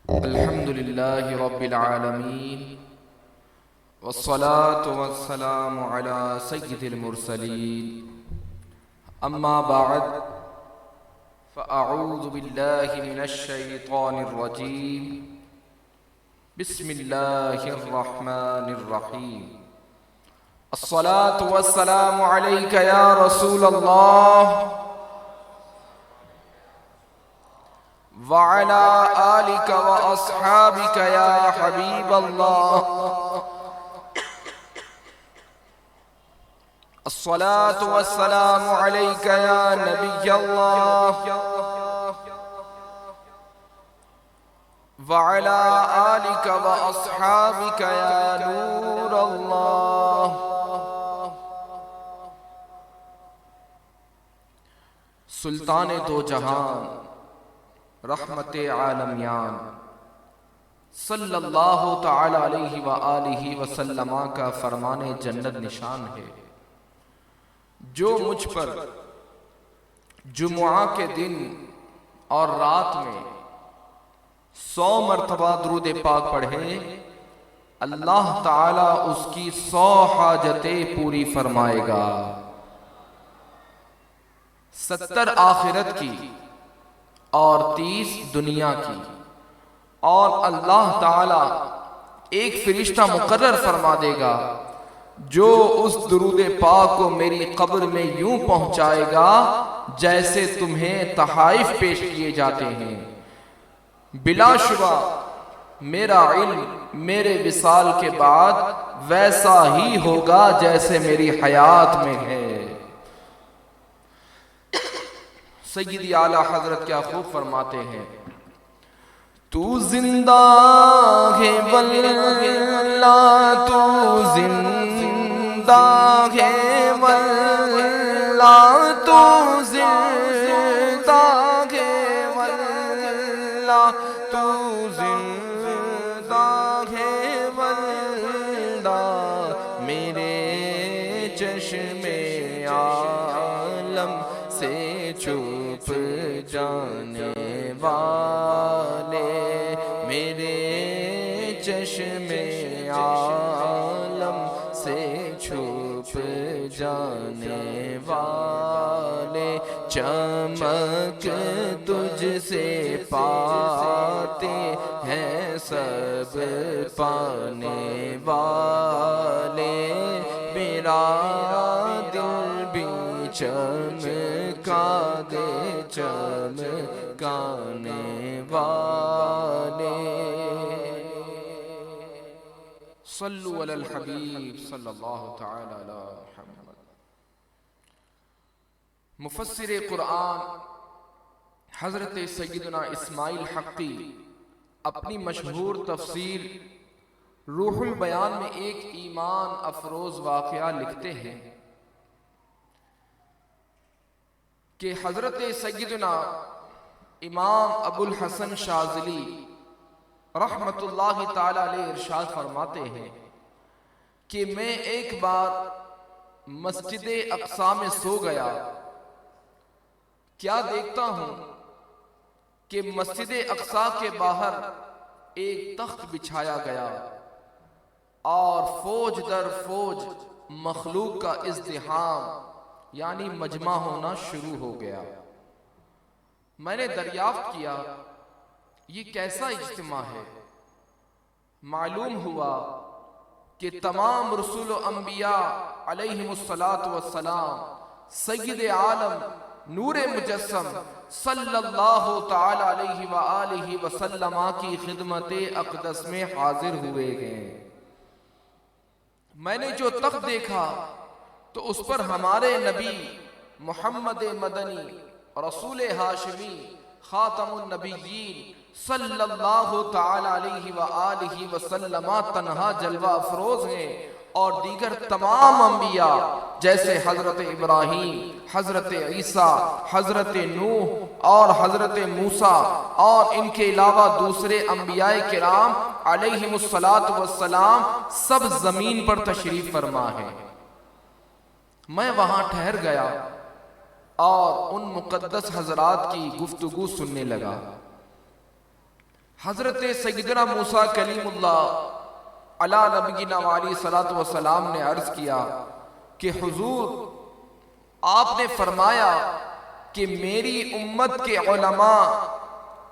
الحمد لله رب العالمين والصلاة والسلام على سيد المرسلين أما بعد فأعوذ بالله من الشيطان الرجيم بسم الله الرحمن الرحيم الصلاة والسلام عليك يا رسول الله وعلى آلك وأصحابك يا حبيب الله الصلاة والسلام عليك يا نبي الله وعلى آلك وأصحابك يا نور الله سلطان دو جہان رحمت عالمیان صلی اللہ تعالی علیہ وآلہ وسلم کا فرمان جنت نشان ہے، جو مجھ پر جمعہ کے دن اور رات میں 100 مرتبہ درود پاک پڑھے، اللہ تعالی اس کی 100 حاجتیں پوری فرمائے گا، 70 آخرت کی اور 30 دنیا کی، اور اللہ تعالی ایک فرشتہ مقرر فرما دے گا جو اس درود پاک کو میری قبر میں یوں پہنچائے گا جیسے تمہیں تحائف پیش کیے جاتے ہیں۔ بلا شبہ میرا علم میرے وصال کے بعد ویسا ہی ہوگا جیسے میری حیات میں ہے۔ سیدی اعلیٰ حضرت کیا خوب فرماتے ہیں، تو زندہ ہے واللہ، تو زندہ ہے واللہ، تو زندہ ہے واللہ، تو زندہ ہے واللہ، میرے چشم عالم سے چھپ جانے والے، میرے چشم عالم سے چھپ جانے والے، چمک تجھ سے پاتے ہیں سب پانے والے، میرا دل بھی چمکا دے چمکانے والے۔ صلو علی الحبیب صلی اللہ تعالی علی محمد۔ مفسر قرآن حضرت سیدنا اسماعیل حقی اپنی مشہور تفسیر روح البیان میں ایک ایمان افروز واقعہ لکھتے ہیں کہ حضرت سیدنا امام ابو الحسن شاذلی رحمت اللہ تعالی علیہ ارشاد فرماتے ہیں کہ میں ایک بار مسجد اقصی میں سو گیا، کیا دیکھتا ہوں کہ مسجد اقصی کے باہر ایک تخت بچھایا گیا اور فوج در فوج مخلوق کا ازدحام یعنی مجمع ہونا شروع ہو گیا۔ میں نے دریافت کیا یہ کیسا اجتماع ہے؟ معلوم ہوا کہ تمام رسول و انبیاء علیہم السلام سید عالم نور مجسم صلی اللہ تعالی علیہ وآلہ وسلم کی خدمت اقدس میں حاضر ہوئے ہیں۔ میں نے جو تخت دیکھا تو اس پر ہمارے نبی محمد مدنی رسول ہاشمی خاتم النبیین صلی اللہ تعالی علیہ وآلہ وسلم تنہا جلوہ افروز ہیں، اور دیگر تمام انبیاء جیسے حضرت ابراہیم، حضرت عیسیٰ، حضرت نوح اور حضرت موسیٰ اور ان کے علاوہ دوسرے انبیاء کرام علیہم السلام سب زمین پر تشریف فرما ہے۔ میں وہاں ٹھہر گیا اور ان مقدس حضرات کی گفتگو سننے لگا۔ حضرت سیدنا موسیٰ کلیم اللہ علی نبینا علیہ الصلوۃ والسلام نے عرض کیا کہ حضور آپ نے فرمایا کہ میری امت کے علماء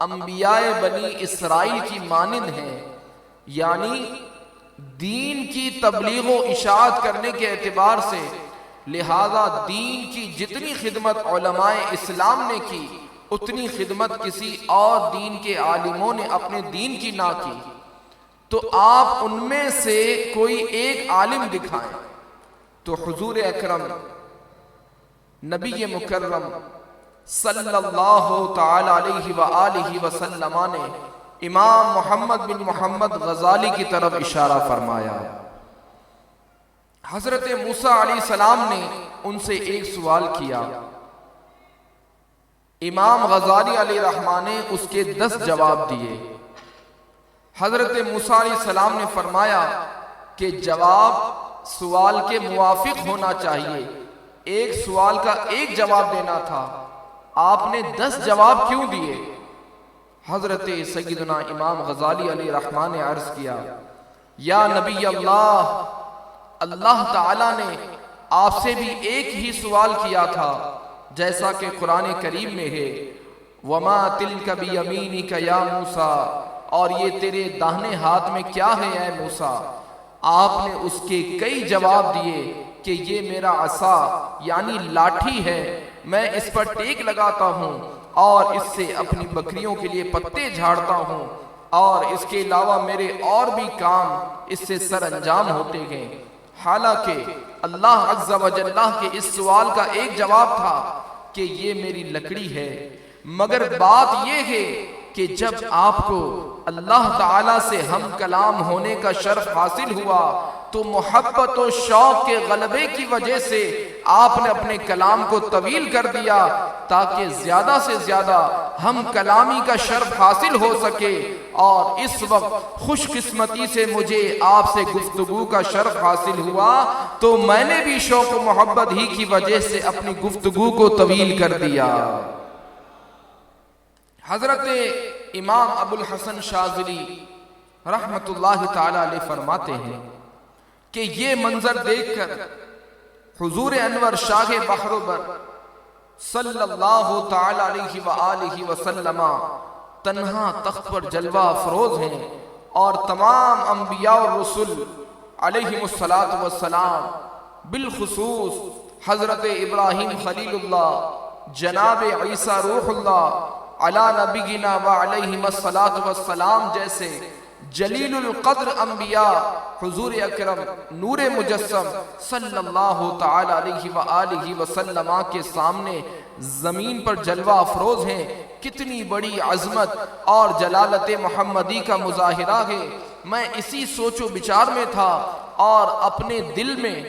انبیاء بنی اسرائیل کی مانند ہیں، یعنی دین کی تبلیغ و اشاعت کرنے کے اعتبار سے، لہذا دین کی جتنی خدمت علماء اسلام نے کی اتنی خدمت کسی اور دین کے عالموں نے اپنے دین کی نہ کی، تو آپ ان میں سے کوئی ایک عالم دکھائیں۔ تو حضور اکرم نبی مکرم صلی اللہ تعالی علیہ وآلہ وسلم نے امام محمد بن محمد غزالی کی طرف اشارہ فرمایا۔ حضرت موسیٰ علیہ السلام نے ان سے ایک سوال کیا، امام غزالی علیہ الرحمٰن نے اس کے 10 جواب دیے۔ حضرت موسیٰ علیہ السلام نے فرمایا کہ جواب سوال کے موافق ہونا چاہیے، ایک سوال کا ایک جواب دینا تھا، آپ نے 10 جواب کیوں دیے؟ حضرت سیدنا امام غزالی علیہ الرحمٰن نے عرض کیا، یا نبی اللہ، اللہ تعالیٰ نے آپ سے بھی ایک ہی سوال کیا تھا، جیسا کہ قرآن کریم میں ہے، وَمَا تِلْكَ بِيَمِينِكَ يَا مُوسَىٰ، اور یہ تیرے داہنے ہاتھ میں کیا ہے اے موسیٰ؟ آپ نے اس کے کئی جواب دیے کہ یہ میرا عصا یعنی لاٹھی ہے، میں اس پر ٹیک لگاتا ہوں اور اس سے اپنی بکریوں کے لیے پتے جھاڑتا ہوں، اور اس کے علاوہ میرے اور بھی کام اس سے سر انجام ہوتے ہیں۔ حالانکہ اللہ عز و جل کے اس سوال کا ایک جواب تھا کہ یہ میری لکڑی ہے، مگر بات یہ ہے کہ جب آپ کو اللہ تعالیٰ سے ہم کلام ہونے کا شرف حاصل ہوا تو محبت و شوق کے غلبے کی وجہ سے آپ نے اپنے کلام کو طویل کر دیا تاکہ زیادہ سے زیادہ ہم کلامی کا شرف حاصل ہو سکے، اور اس وقت خوش قسمتی سے مجھے آپ سے گفتگو کا شرف حاصل ہوا تو میں نے بھی شوق و محبت ہی کی وجہ سے اپنی گفتگو کو طویل کر دیا۔ حضرت امام ابو الحسن شاذلی رحمت اللہ تعالی علیہ فرماتے ہیں کہ یہ منظر دیکھ کر حضور انور شاہ بحر بر صلی اللہ تعالی علیہ وآلہ وسلم تنہا تخت پر جلوہ افروز ہیں، اور تمام انبیاء اور رسول علیہم السلام بالخصوص حضرت ابراہیم خلیل اللہ، جناب عیسیٰ روح اللہ علی نبینا وعلیہم السلام جیسے جلیل القدر انبیاء حضور اکرم نور مجسم صلی اللہ تعالی علیہ وآلہ وسلم کے سامنے زمین پر جلوہ افروز ہیں۔ کتنی بڑی عظمت اور جلالت محمدی کا مظاہرہ ہے۔ میں اسی سوچ و بچار میں تھا اور اپنے دل میں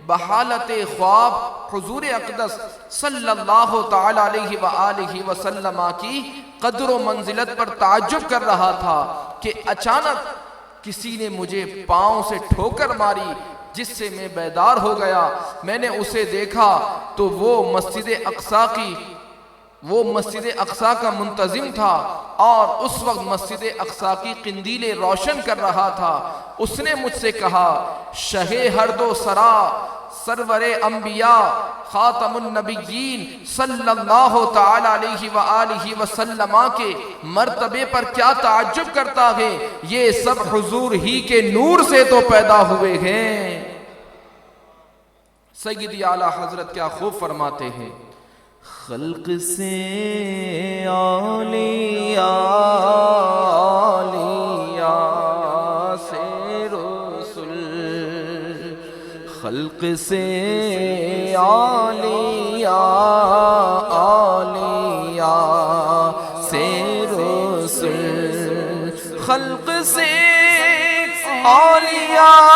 بحالت خواب حضور اقدس صلی اللہ تعالی علیہ وآلہ وسلم کی قدر و منزلت پر تعجب کر رہا تھا کہ اچانک کسی نے مجھے پاؤں سے ٹھوکر ماری، جس سے میں بیدار ہو گیا۔ میں نے اسے دیکھا تو وہ مسجد اقصیٰ کا منتظم تھا، اور اس وقت مسجد اقصیٰ کی قندیلیں روشن کر رہا تھا۔ اس نے مجھ سے کہا، شہ ہر دو سرا، سرور انبیاء، خاتم النبیین صلی اللہ تعالی علیہ وآلہ وسلم کے مرتبے پر کیا تعجب کرتا ہے؟ یہ سب حضور ہی کے نور سے تو پیدا ہوئے ہیں۔ سیدی اعلیٰ حضرت کیا خوب فرماتے ہیں، خلق سے اولیاء، اولیاء سے رسول، خلق سے اولیاء، اولیاء سے رسول، خلق سے اولیاء،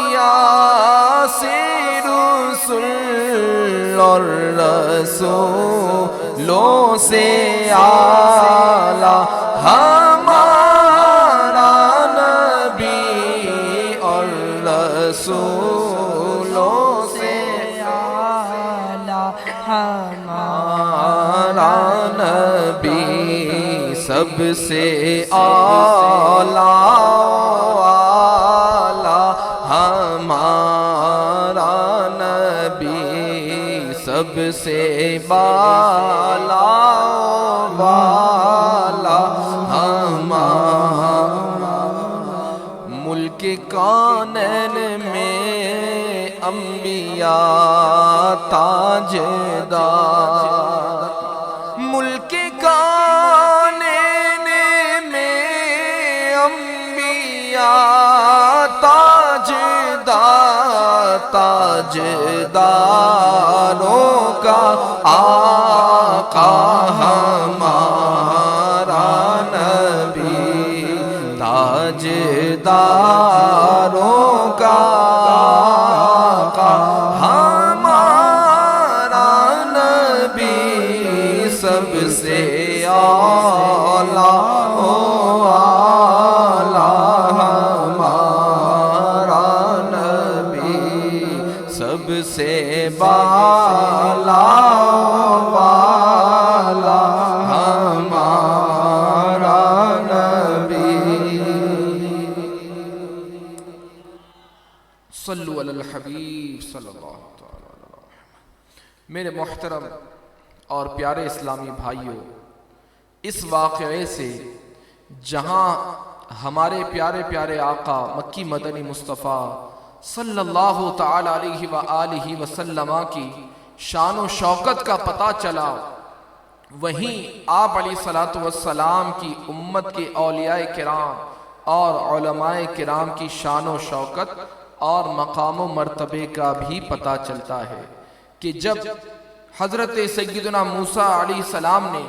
اولیاء سے رسول، اور رسولوں سے اعلیٰ ہمارا نبی، اور رسولوں سے اعلیٰ نبی سب سے اعلیٰ والا ہمارا نبی سب سے بالا والا ہمارا ملک کونین میں انبیاء تاجدار ملک کونین میں انبیاء تاجدار تاجداروں کا آقا ہمارا نبی تاجداروں کا آقا ہمارا نبی سب سے اعلیٰ ہمارا نبی سب سے بالا والا ہمارا نبی صلو علی الحبیب صلی اللہ تعالی علیہ وسلم۔ میرے محترم اور پیارے اسلامی بھائیوں، اس واقعے سے جہاں ہمارے پیارے پیارے آقا مکی مدنی مصطفیٰ صلی اللہ تعالی علیہ وآلہ وسلم کی شان و شوکت کا پتہ چلا، وہیں آپ علیہ السلام کی امت کے اولیاء کرام اور علماء کرام کی شان و شوکت اور مقام و مرتبے کا بھی پتہ چلتا ہے کہ جب حضرت سیدنا موسیٰ علیہ السلام نے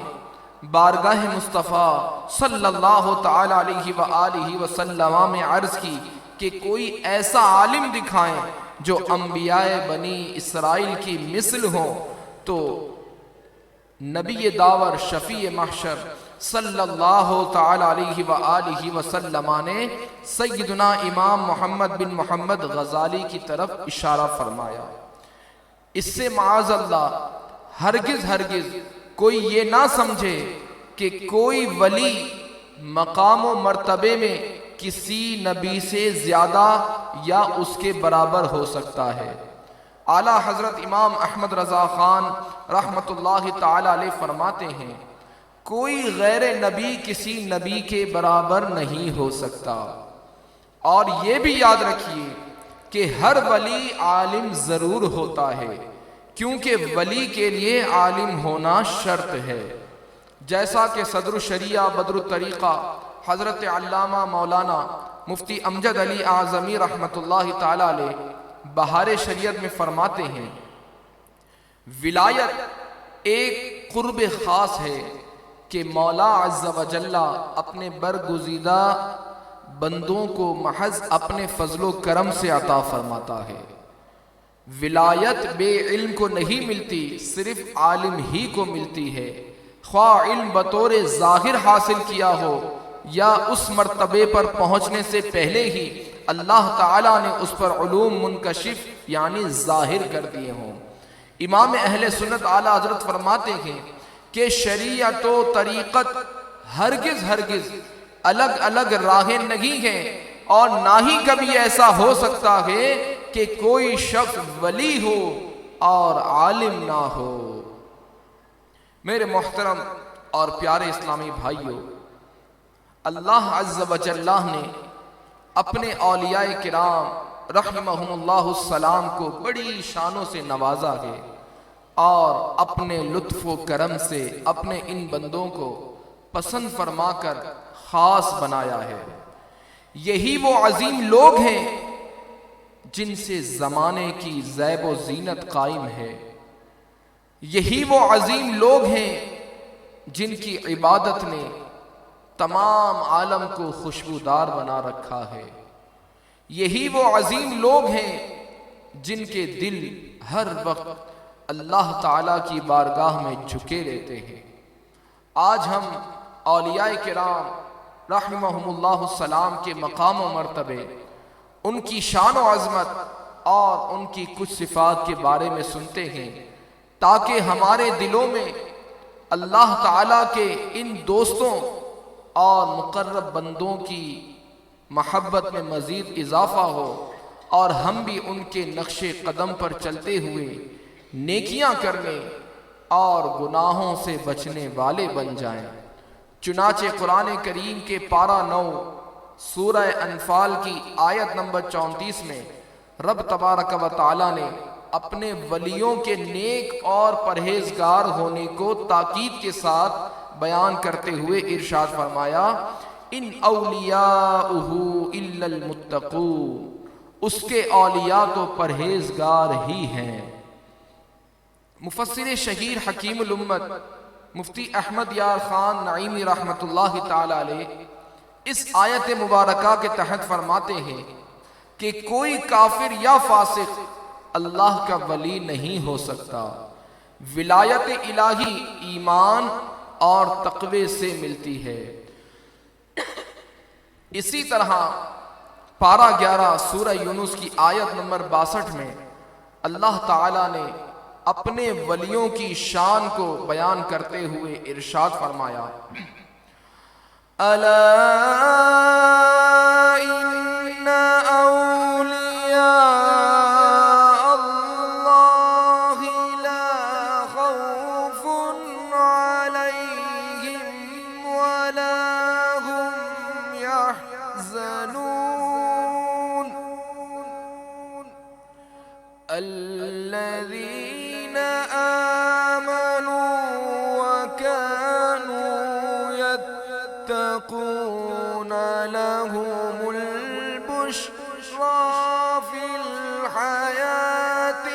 بارگاہ مصطفیٰ صلی اللہ تعالی علیہ وآلہ وسلم میں عرض کی کہ کوئی ایسا عالم دکھائیں جو انبیاء بنی اسرائیل کی مثل ہوں، تو نبی داور شفیع محشر صلی اللہ تعالی علیہ وآلہ وسلم نے سیدنا امام محمد بن محمد غزالی کی طرف اشارہ فرمایا۔ اس سے معاذ اللہ ہرگز کوئی یہ نہ سمجھے کہ کوئی ولی مقام و مرتبے میں کسی نبی سے زیادہ یا اس کے برابر ہو سکتا ہے۔ اعلیٰ حضرت امام احمد رضا خان رحمۃ اللہ تعالی علیہ فرماتے ہیں، کوئی غیر نبی کسی نبی کے برابر نہیں ہو سکتا، اور یہ بھی یاد رکھیے کہ ہر ولی عالم ضرور ہوتا ہے، کیونکہ ولی کے لیے عالم ہونا شرط ہے، جیسا کہ صدر الشریعہ بدر الطریقہ حضرت علامہ مولانا مفتی امجد علی اعظمی رحمۃ اللہ تعالی علیہ بہار شریعت میں فرماتے ہیں، ولایت ایک قرب خاص ہے کہ مولا عز و جل اپنے برگزیدہ بندوں کو محض اپنے فضل و کرم سے عطا فرماتا ہے۔ ولایت بے علم کو نہیں ملتی، صرف عالم ہی کو ملتی ہے، خواہ علم بطور ظاہر حاصل کیا ہو یا اس مرتبے پر پہنچنے سے پہلے ہی اللہ تعالیٰ نے اس پر علوم منکشف یعنی ظاہر کر دیے ہوں۔ امام اہل سنت اعلیٰ حضرت فرماتے ہیں کہ شریعت و طریقت ہرگز الگ الگ راہیں نہیں ہیں، اور نہ ہی کبھی ایسا ہو سکتا ہے کہ کوئی شخص ولی ہو اور عالم نہ ہو۔ میرے محترم اور پیارے اسلامی بھائیوں، اللہ عز و جل نے اپنے اولیاء کرام رحمہم اللہ السلام کو بڑی شانوں سے نوازا ہے، اور اپنے لطف و کرم سے اپنے ان بندوں کو پسند فرما کر خاص بنایا ہے۔ یہی وہ عظیم لوگ ہیں جن سے زمانے کی زیب و زینت قائم ہے، یہی وہ عظیم لوگ ہیں جن کی عبادت نے تمام عالم کو خوشبودار بنا رکھا ہے، یہی وہ عظیم لوگ ہیں جن کے دل ہر وقت اللہ تعالیٰ کی بارگاہ میں جھکے رہتے ہیں۔ آج ہم اولیاء کرام رحمہم اللہ السلام کے مقام و مرتبے، ان کی شان و عظمت اور ان کی کچھ صفات کے بارے میں سنتے ہیں، تاکہ ہمارے دلوں میں اللہ تعالیٰ کے ان دوستوں اور مقرب بندوں کی محبت میں مزید اضافہ ہو اور ہم بھی ان کے نقش قدم پر چلتے ہوئے نیکیاں کرنے اور گناہوں سے بچنے والے بن جائیں۔ چنانچہ قرآن کریم کے پارہ 9 سورہ انفال کی آیت نمبر 34 میں رب تبارک و تعالی نے اپنے ولیوں کے نیک اور پرہیزگار ہونے کو تاکید کے ساتھ بیان کرتے ہوئے ارشاد فرمایا، ان اولیاؤہ الا المتقون، اس کے اولیاء تو پرہیزگار ہی ہیں۔ مفسر شہیر حکیم الامت مفتی احمد یار خان نعیمی رحمت اللہ تعالی علیہ اس آیت مبارکہ کے تحت فرماتے ہیں کہ کوئی کافر یا فاسق اللہ کا ولی نہیں ہو سکتا۔ ولایت الہی ایمان اور تقوی سے ملتی ہے۔ اسی طرح پارہ 11 سورہ یونس کی آیت نمبر 62 میں اللہ تعالیٰ نے اپنے ولیوں کی شان کو بیان کرتے ہوئے ارشاد فرمایا، الا ان اولیاء اللہ لا خوف علیہم ولا هم يحزنون الذين آمنوا وكانوا يتقون لهم البشرى في الحياة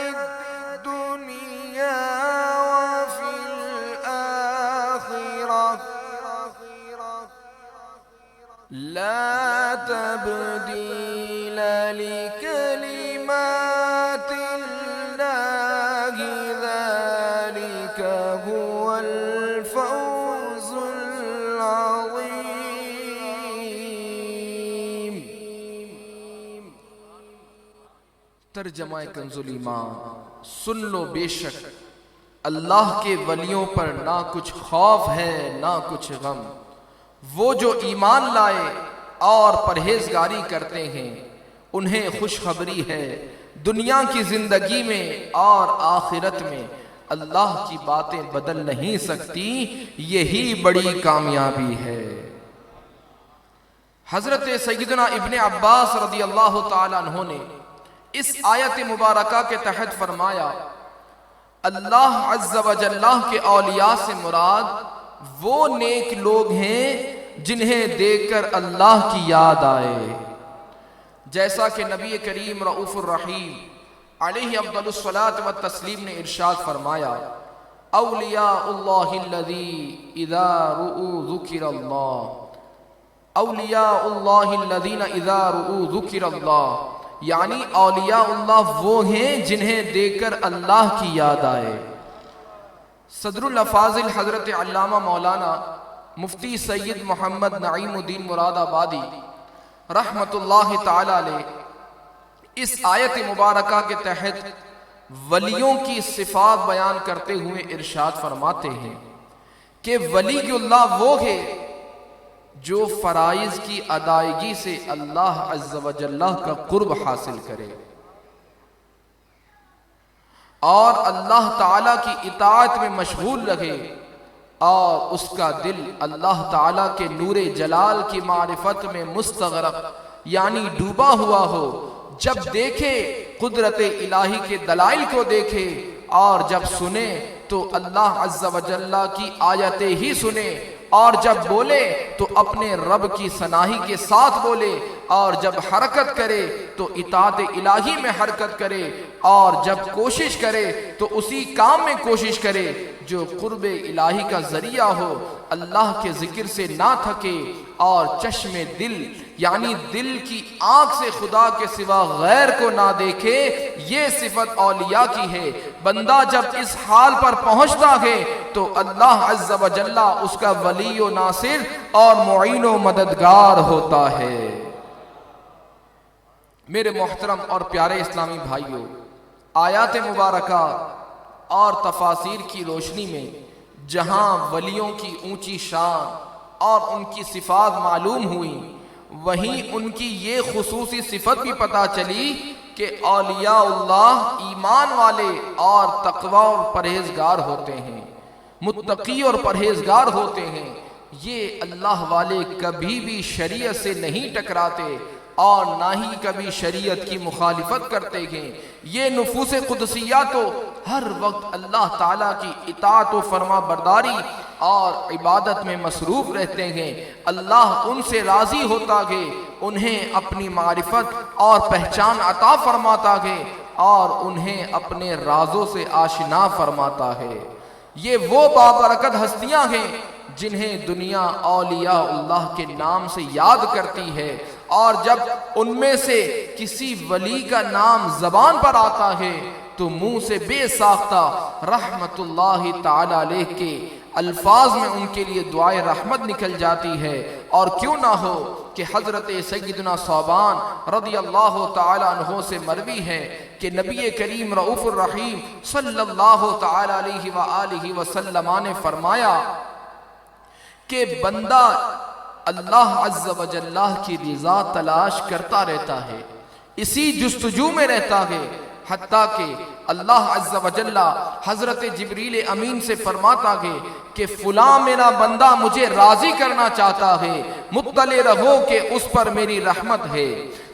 الدنيا وفي الآخرة لا تبديل لكلمات الله ذلك هو الفوز العظيم۔ ترجمہ کنز الایمان، سن لو بے شک اللہ کے ولیوں پر نہ کچھ خوف ہے نہ کچھ غم، وہ جو ایمان لائے اور پرہیزگاری کرتے ہیں انہیں خوشخبری ہے، دنیا کی زندگی میں اور آخرت میں اللہ کی باتیں بدل نہیں سکتی، یہی بڑی کامیابی ہے۔ حضرت سیدنا ابن عباس رضی اللہ تعالیٰ عنہ نے اس آیت مبارکہ کے تحت فرمایا، اللہ عز و جل کے اولیاء سے مراد وہ نیک لوگ ہیں جنہیں دیکھ کر اللہ کی یاد آئے، جیسا کہ نبی کریم رؤوف الرحیم علیہ افضل الصلاۃ والتسلیم نے ارشاد فرمایا، اولیاء اللہ الذی اذا رؤوا ذکر اللہ، اولیاء اللہ الذین اذا رؤوا ذکر اللہ، یعنی اولیاء اللہ وہ ہیں جنہیں دیکھ کر اللہ کی یاد آئے۔ صدر الافاضل حضرت علامہ مولانا مفتی سید محمد نعیم الدین مراد آبادی رحمت اللہ تعالی علیہ اس آیت مبارکہ کے تحت ولیوں کی صفات بیان کرتے ہوئے ارشاد فرماتے ہیں کہ ولی اللہ وہ ہے جو فرائض کی ادائیگی سے اللہ عز و جل کا قرب حاصل کرے اور اللہ تعالیٰ کی اطاعت میں مشغول رہے اور اس کا دل اللہ تعالیٰ کے نور جلال کی معرفت میں مستغرق یعنی ڈوبا ہوا ہو، جب دیکھے قدرت الہی کے دلائل کو دیکھے اور جب سنے تو اللہ عز و جل کی آیتیں ہی سنے، اور جب بولے تو اپنے رب کی ثنائی کے ساتھ بولے، اور جب حرکت کرے تو اطاعت الہی میں حرکت کرے، اور جب کوشش کرے تو اسی کام میں کوشش کرے جو قرب الہی کا ذریعہ ہو، اللہ کے ذکر سے نہ تھکے اور چشم دل یعنی دل کی آنکھ سے خدا کے سوا غیر کو نہ دیکھے، یہ صفت اولیاء کی ہے۔ بندہ جب اس حال پر پہنچتا ہے تو اللہ عز و جل اس کا ولی و ناصر اور معین و مددگار ہوتا ہے۔ میرے محترم اور پیارے اسلامی بھائیوں، آیات مبارکہ اور تفاسیر کی روشنی میں جہاں ولیوں کی اونچی شان اور ان کی صفات معلوم ہوئی، وہیں ان کی یہ خصوصی صفت بھی پتہ چلی کہ اولیاء اللہ ایمان والے اور تقوی اور پرہیزگار ہوتے ہیں، متقی اور پرہیزگار ہوتے ہیں۔ یہ اللہ والے کبھی بھی شریعت سے نہیں ٹکراتے اور نہ ہی کبھی شریعت کی مخالفت کرتے ہیں۔ یہ نفوس قدسیہ تو ہر وقت اللہ تعالیٰ کی اطاعت و فرما برداری اور عبادت میں مصروف رہتے ہیں۔ اللہ ان سے راضی ہوتا ہے، انہیں اپنی معرفت اور پہچان عطا فرماتا ہے اور انہیں اپنے رازوں سے آشنا فرماتا ہے۔ یہ وہ بابرکت ہستیاں ہیں جنہیں دنیا اولیاء اللہ کے نام سے یاد کرتی ہے، اور جب ان میں سے کسی ولی کا نام زبان پر آتا ہے تو منہ سے بے ساختہ رحمت اللہ تعالی علیہ کے الفاظ میں ان کے لیے دعائے رحمت نکل جاتی ہے۔ اور کیوں نہ ہو کہ حضرت سیدنا ثوبان رضی اللہ تعالی عنہ سے مروی ہے کہ نبی کریم رؤوف الرحیم صلی اللہ تعالی علیہ وآلہ وسلم نے فرمایا کہ بندہ اللہ عز و جل کی رضا تلاش کرتا رہتا ہے، اسی جستجو میں رہتا ہے، حتیٰ کہ اللہ عز و جل حضرت جبریل امین سے فرماتا ہے کہ فلاں میرا بندہ مجھے راضی کرنا چاہتا ہے، مطلع رہو کہ اس پر میری رحمت ہے۔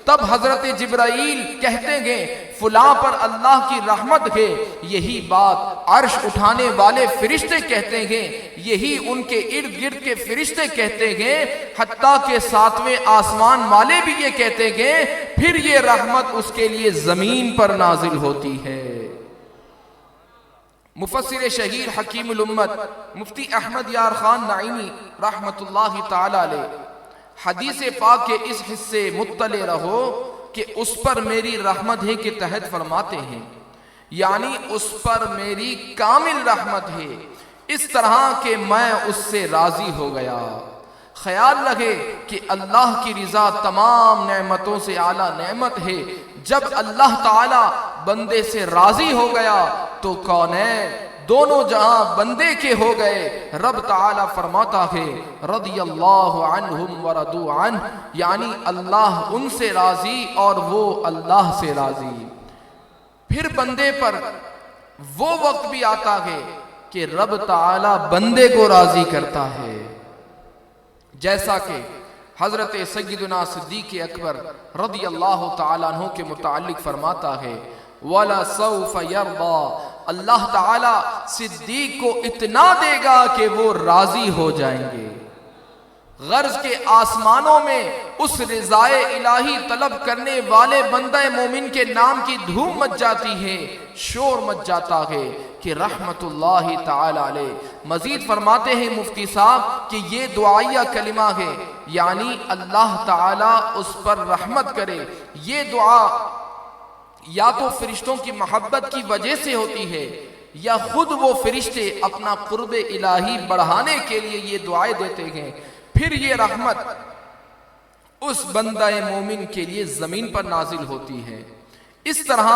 تب حضرت جبرائیل کہتے ہیں فلاں پر اللہ کی رحمت ہے، یہی بات عرش اٹھانے والے فرشتے کہتے ہیں، یہی ان کے ارد گرد کے فرشتے کہتے ہیں، حتیٰ کہ ساتویں آسمان والے بھی یہ کہتے ہیں، پھر یہ رحمت اس کے لیے زمین پر نازل ہوتی ہے۔ مفسر شہیر حکیم الامت مفتی احمد یار خان نعیمی رحمت اللہ تعالی علیہ حدیث پاک کے اس حصے مطلع رہو کہ اس پر میری رحمت ہے کے تحت فرماتے ہیں، یعنی اس پر میری کامل رحمت ہے، اس طرح کہ میں اس سے راضی ہو گیا۔ خیال رکھے کہ اللہ کی رضا تمام نعمتوں سے اعلیٰ نعمت ہے۔ جب اللہ تعالی بندے سے راضی ہو گیا تو کونین دونوں جہاں بندے کے ہو گئے۔ رب تعالی فرماتا ہے رضی اللہ عنہم ورضوا عنہ، یعنی اللہ ان سے راضی اور وہ اللہ سے راضی۔ پھر بندے پر وہ وقت بھی آتا ہے کہ رب تعالی بندے کو راضی کرتا ہے، جیسا کہ حضرت سیدنا صدیق اکبر رضی اللہ تعالیٰ عنہ کے متعلق فرماتا ہے وَلَسَوْفَ يَرْضَى، اللہ تعالیٰ صدیق کو اتنا دے گا کہ وہ راضی ہو جائیں گے۔ غرض کے آسمانوں میں اس رضائے الہی طلب کرنے والے بندہ مومن کے نام کی دھوم مچ جاتی ہے، شور مچ جاتا ہے کہ رحمت اللہ تعالی علیہ۔ مزید فرماتے ہیں مفتی صاحب کہ یہ دعائیہ کلمہ ہے، یعنی اللہ تعالی اس پر رحمت کرے۔ یہ دعا یا تو فرشتوں کی محبت کی وجہ سے ہوتی ہے یا خود وہ فرشتے اپنا قرب الہی بڑھانے کے لیے یہ دعائیں دیتے ہیں، پھر یہ رحمت اس بندہ مومن کے لیے زمین پر نازل ہوتی ہے۔ اس طرح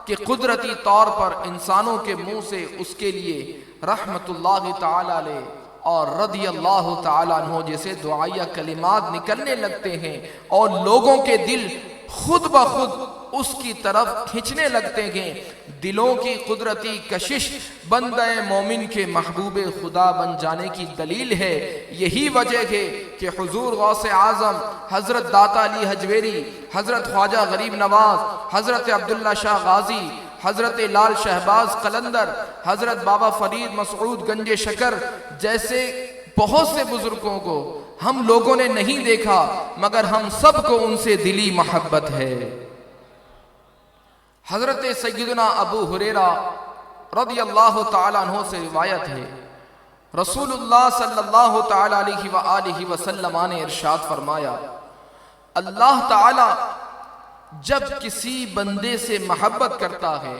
کہ قدرتی طور پر انسانوں کے منہ سے اس کے لیے رحمت اللہ تعالی علیہ اور رضی اللہ تعالی عنہ جیسے دعائیہ کلمات نکلنے لگتے ہیں اور لوگوں کے دل خود بخود اس کی طرف کھنچنے لگتے ہیں۔ دلوں کی قدرتی کشش بندہ مومن کے محبوب خدا بن جانے کی دلیل ہے۔ یہی وجہ ہے کہ حضور غوث اعظم حضرت داتا علی حجویری، حضرت خواجہ غریب نواز، حضرت عبداللہ شاہ غازی، حضرت لال شہباز قلندر، حضرت بابا فرید مسعود گنج شکر جیسے بہت سے بزرگوں کو ہم لوگوں نے نہیں دیکھا، مگر ہم سب کو ان سے دلی محبت ہے۔ حضرت سیدنا ابو ہریرہ رضی اللہ تعالیٰ عنہ سے روایت ہے، رسول اللہ صلی اللہ تعالیٰ علیہ وآلہ وسلم نے ارشاد فرمایا، اللہ تعالیٰ جب کسی بندے سے محبت کرتا ہے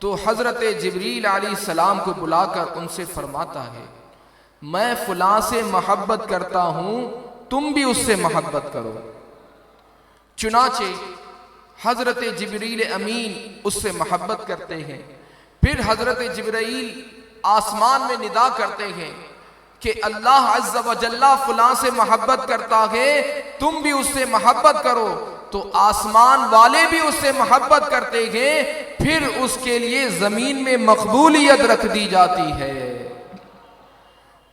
تو حضرت جبریل علیہ السلام کو بلا کر ان سے فرماتا ہے میں فلاں سے محبت کرتا ہوں، تم بھی اس سے محبت کرو۔ چنانچہ حضرت جبریل امین اس سے محبت کرتے ہیں، پھر حضرت جبرائیل آسمان میں ندا کرتے ہیں کہ اللہ عز و جل فلاں سے محبت کرتا ہے، تم بھی اس سے محبت کرو، تو آسمان والے بھی اس سے محبت کرتے ہیں، پھر اس کے لیے زمین میں مقبولیت رکھ دی جاتی ہے۔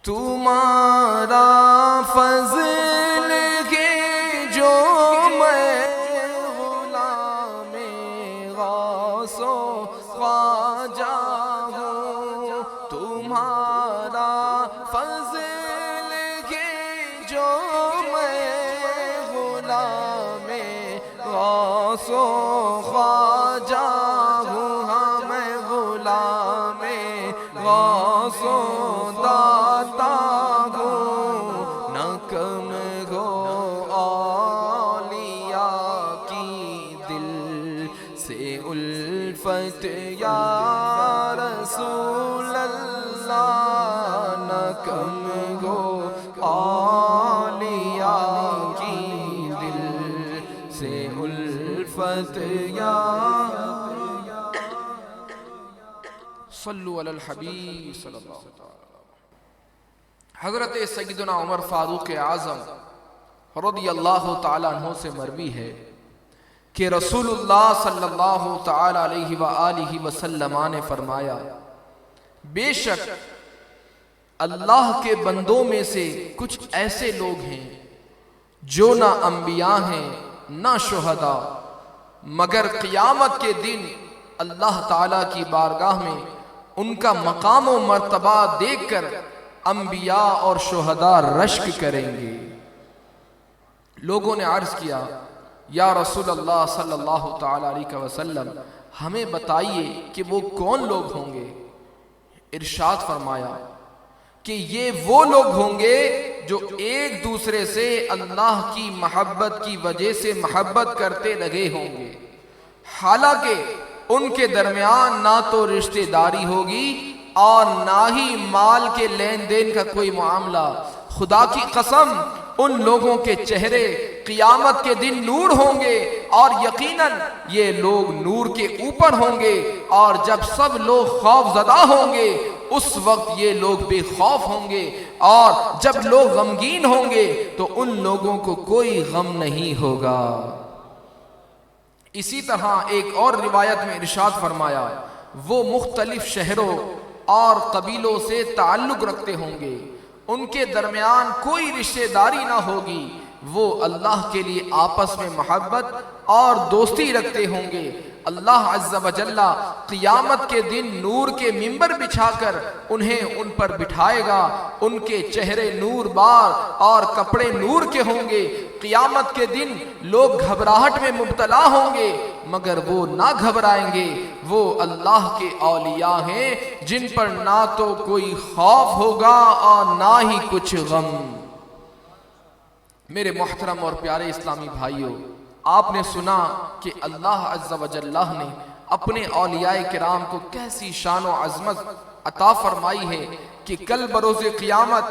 تمہارا فضل ہے جو میں غلام غوث و خواجہ ہوں، تمہارا فضل ہے جو میں غلام غوث و خواجہ ہوں، ہاں میں غلام غوث و یا رسول اللہ، نہ کم ہو اولیاء کی دل سے الفت یا صلو علی الحبیب صلی اللہ علیہ وسلم۔ حضرت سیدنا عمر فاروق اعظم رضی اللہ تعالیٰ عنہ سے مروی ہے کہ رسول اللہ صلی اللہ تعالی علیہ وآلہ وسلم نے فرمایا، بے شک اللہ کے بندوں میں سے کچھ ایسے لوگ ہیں جو نہ انبیاء ہیں نہ شہداء، مگر قیامت کے دن اللہ تعالیٰ کی بارگاہ میں ان کا مقام و مرتبہ دیکھ کر انبیاء اور شہداء رشک کریں گے۔ لوگوں نے عرض کیا، یا رسول اللہ صلی اللہ تعالی علیہ وسلم ہمیں بتائیے کہ وہ کون لوگ ہوں گے؟ ارشاد فرمایا کہ یہ وہ لوگ ہوں گے جو ایک دوسرے سے اللہ کی محبت کی وجہ سے محبت کرتے لگے ہوں گے، حالانکہ ان کے درمیان نہ تو رشتہ داری ہوگی اور نہ ہی مال کے لین دین کا کوئی معاملہ۔ خدا کی قسم ان لوگوں کے چہرے قیامت کے دن نور ہوں گے، اور یقیناً یہ لوگ نور کے اوپر ہوں گے، اور جب سب لوگ خوف زدہ ہوں گے اس وقت یہ لوگ بے خوف ہوں گے، اور جب لوگ غمگین ہوں گے تو ان لوگوں کو کوئی غم نہیں ہوگا۔ اسی طرح ایک اور روایت میں ارشاد فرمایا، وہ مختلف شہروں اور قبیلوں سے تعلق رکھتے ہوں گے، ان کے درمیان کوئی رشتہ داری نہ ہوگی، وہ اللہ کے لیے آپس میں محبت اور دوستی رکھتے ہوں گے۔ اللہ عز و جل قیامت کے دن نور کے منبر بچھا کر انہیں ان پر بٹھائے گا، ان کے چہرے نور بار اور کپڑے نور کے ہوں گے۔ قیامت کے دن لوگ گھبراہٹ میں مبتلا ہوں گے، مگر وہ نہ گھبرائیں گے، وہ اللہ کے اولیاء ہیں جن پر نہ تو کوئی خوف ہوگا اور نہ ہی کچھ غم۔ میرے محترم اور پیارے اسلامی بھائیوں، آپ نے سنا کہ اللہ عز و جل نے اپنے اولیاء کرام کو کیسی شان و عظمت عطا فرمائی ہے کہ کل بروز قیامت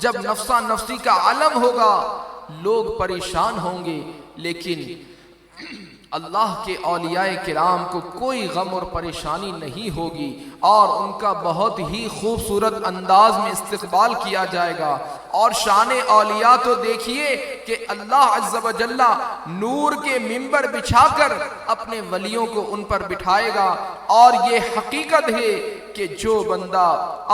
جب نفسا نفسی کا عالم ہوگا لوگ پریشان ہوں گے، لیکن اللہ کے اولیاء کرام کو کوئی غم اور پریشانی نہیں ہوگی، اور ان کا بہت ہی خوبصورت انداز میں استقبال کیا جائے گا۔ اور شان اولیاء تو دیکھیے کہ اللہ عز و جل نور کے منبر بچھا کر اپنے ولیوں کو ان پر بٹھائے گا، اور یہ حقیقت ہے کہ جو بندہ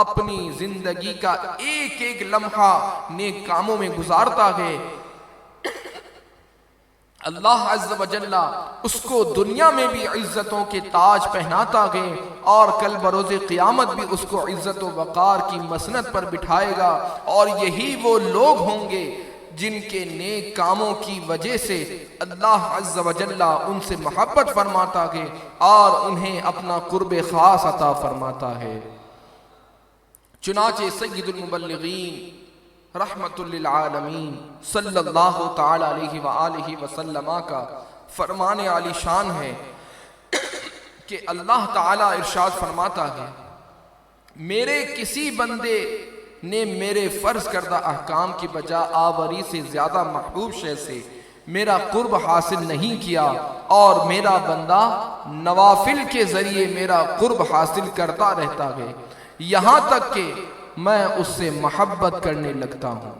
اپنی زندگی کا ایک ایک لمحہ نیک کاموں میں گزارتا ہے، اللہ عز و جل اس کو دنیا میں بھی عزتوں کے تاج پہناتا ہے، اور کل بروز قیامت بھی اس کو عزت و وقار کی مسند پر بٹھائے گا۔ اور یہی وہ لوگ ہوں گے جن کے نیک کاموں کی وجہ سے اللہ عز و جل ان سے محبت فرماتا ہے اور انہیں اپنا قرب خاص عطا فرماتا ہے۔ چنانچہ سید المبلغین رحمت للعالمین صلی اللہ تعالی علیہ وآلہ وسلم کا فرمان عالی شان ہے کہ اللہ تعالی ارشاد فرماتا ہے، میرے کسی بندے نے میرے فرض کردہ احکام کی بجا آوری سے زیادہ محبوب شے سے میرا قرب حاصل نہیں کیا، اور میرا بندہ نوافل کے ذریعے میرا قرب حاصل کرتا رہتا ہے۔ یہاں تک کہ میں اس سے محبت کرنے لگتا ہوں۔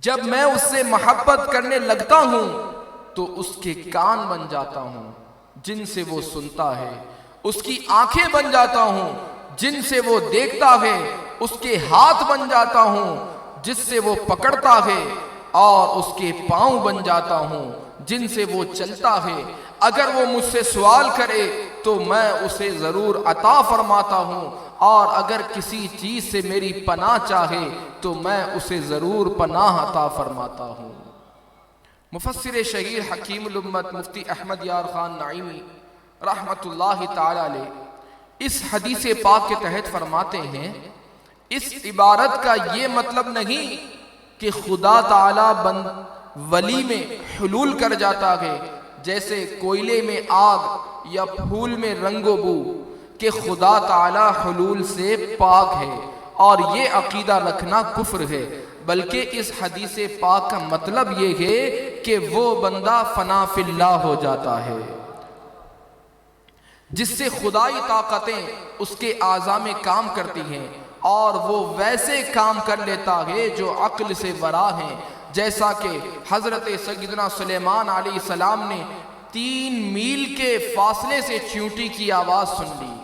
جب میں اس سے محبت کرنے لگتا ہوں تو اس کے کان بن جاتا ہوں جن سے وہ سنتا ہے، اس کی آنکھیں بن جاتا ہوں جن سے وہ دیکھتا ہے، اس کے ہاتھ بن جاتا ہوں جس سے وہ پکڑتا ہے، اور اس کے پاؤں بن جاتا ہوں جن سے وہ چلتا ہے۔ اگر وہ مجھ سے سوال کرے تو میں اسے ضرور عطا فرماتا ہوں، اور اگر کسی چیز سے میری پناہ چاہے تو میں اسے ضرور پناہ عطا فرماتا ہوں۔ مفسر شہیر حکیم الامت مفتی احمد یار خان نعیمی رحمت اللہ تعالی علیہ اس حدیث پاک کے تحت فرماتے ہیں، اس عبارت کا یہ مطلب نہیں کہ خدا تعالی ولی میں حلول کر جاتا ہے، جیسے کوئلے میں آگ یا پھول میں رنگ و بو، کہ خدا تعالی حلول سے پاک ہے اور یہ عقیدہ رکھنا کفر ہے، بلکہ اس حدیث پاک کا مطلب یہ ہے کہ وہ بندہ فنا فی اللہ ہو جاتا ہے، جس سے خدائی طاقتیں اس کے اعضاء میں کام کرتی ہیں، اور وہ ویسے کام کر لیتا ہے جو عقل سے ورا ہیں، جیسا کہ حضرت سیدنا سلیمان علیہ السلام نے 3 میل کے فاصلے سے چیونٹی کی آواز سن لی۔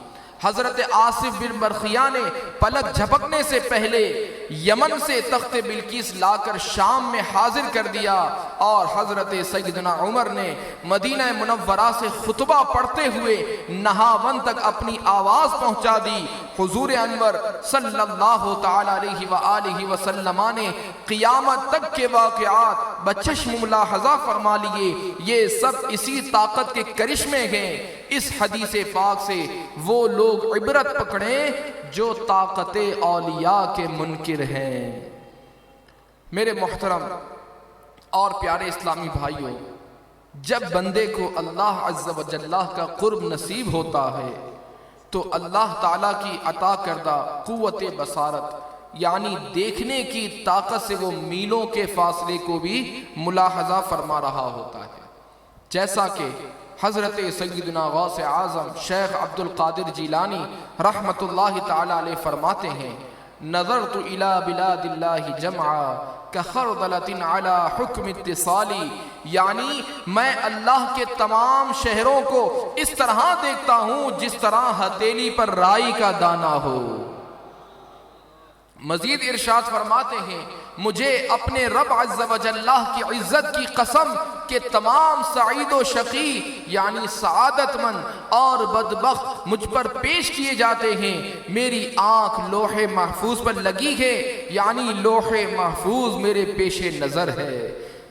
حضرت آصف بن برخیہ نے پلک جھپکنے سے پہلے یمن سے تخت بلقیس لا کر شام میں حاضر کر دیا، اور حضرت سیدنا عمر نے مدینہ منورہ سے خطبہ پڑھتے ہوئے نہاون تک اپنی آواز پہنچا دی۔ حضور انور صلی اللہ تعالی علیہ وآلہ وسلم نے قیامت تک کے واقعات بچشم ملاحظہ فرما لیے، یہ سب اسی طاقت کے کرشمے ہیں۔ اس حدیث پاک سے وہ لوگ عبرت پکڑیں جو طاقت اولیاء کے منکر ہیں۔ میرے محترم اور پیارے اسلامی بھائیوں، جب بندے کو اللہ عز و جل کا قرب نصیب ہوتا ہے تو اللہ تعالیٰ کی عطا کردہ قوت بصارت یعنی دیکھنے کی طاقت سے وہ میلوں کے فاصلے کو بھی ملاحظہ فرما رہا ہوتا ہے، جیسا کہ حضرت سیدنا غوث اعظم شیخ عبد القادر جیلانی رحمت اللہ تعالی علیہ فرماتے ہیں، نظرت الى بلاد اللہ جمعا کخردلۃ علی حکم اتصالی، یعنی میں اللہ کے تمام شہروں کو اس طرح دیکھتا ہوں جس طرح ہتھیلی پر رائی کا دانہ ہو۔ مزید ارشاد فرماتے ہیں، مجھے اپنے رب عز و جل کی عزت کی قسم کہ تمام سعید و شقی یعنی سعادت مند اور بدبخت مجھ پر پیش کیے جاتے ہیں، میری آنکھ لوح محفوظ پر لگی ہے، یعنی لوح محفوظ میرے پیش نظر ہے۔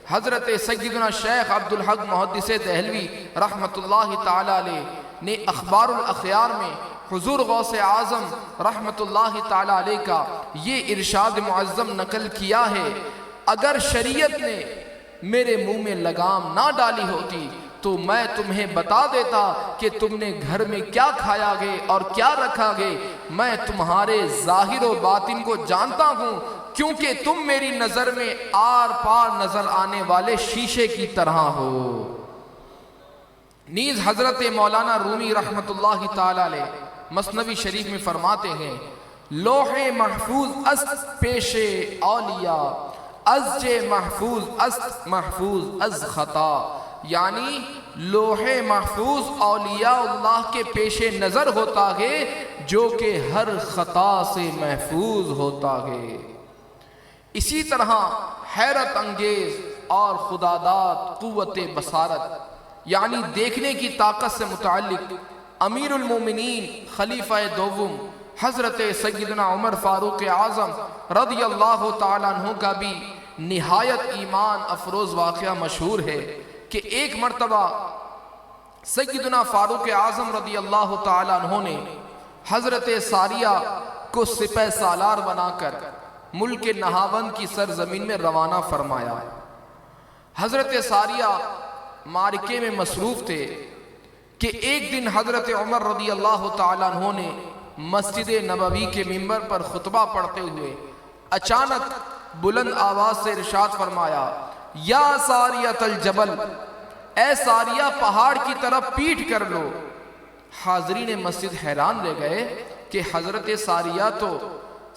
حضرت سیدنا شیخ عبدالحق محدث دہلوی رحمت اللہ تعالی علیہ نے اخبار الاخیار میں حضور غوث اعظم رحمت اللہ تعالی علیہ کا یہ ارشاد معظم نقل کیا ہے، اگر شریعت نے میرے منہ میں لگام نہ ڈالی ہوتی تو میں تمہیں بتا دیتا کہ تم نے گھر میں کیا کھایا گے اور کیا رکھا گے، میں تمہارے ظاہر و باطن کو جانتا ہوں، کیونکہ تم میری نظر میں آر پار نظر آنے والے شیشے کی طرح ہو۔ نیز حضرت مولانا رومی رحمت اللہ تعالی علیہ مثنوی شریف میں فرماتے ہیں، لوح محفوظ است پیش اولیاء، از جے محفوظ است محفوظ از خطا، یعنی لوح محفوظ اولیاء اللہ کے پیش نظر ہوتا ہے جو کہ ہر خطا سے محفوظ ہوتا ہے۔ اسی طرح حیرت انگیز اور خداداد قوت بصارت یعنی دیکھنے کی طاقت سے متعلق امیر المومنین خلیفہ دوم حضرت سیدنا عمر فاروق اعظم رضی اللہ تعالیٰ عنہ کا بھی نہایت ایمان افروز واقعہ مشہور ہے کہ ایک مرتبہ سیدنا فاروق اعظم رضی اللہ تعالیٰ عنہ نے حضرت ساریہ کو سپہ سالار بنا کر ملک نہاون کی سرزمین میں روانہ فرمایا۔ حضرت ساریہ معرکے میں مصروف تھے کہ ایک دن حضرت عمر رضی اللہ تعالیٰ عنہ نے مسجد نبوی کے منبر پر خطبہ پڑھتے ہوئے اچانک بلند آواز سے ارشاد فرمایا، یا ساریۃ الجبل، اے ساریہ پہاڑ کی طرف پیٹھ کر لو۔ حاضرین مسجد حیران رہ گئے کہ حضرت ساریہ تو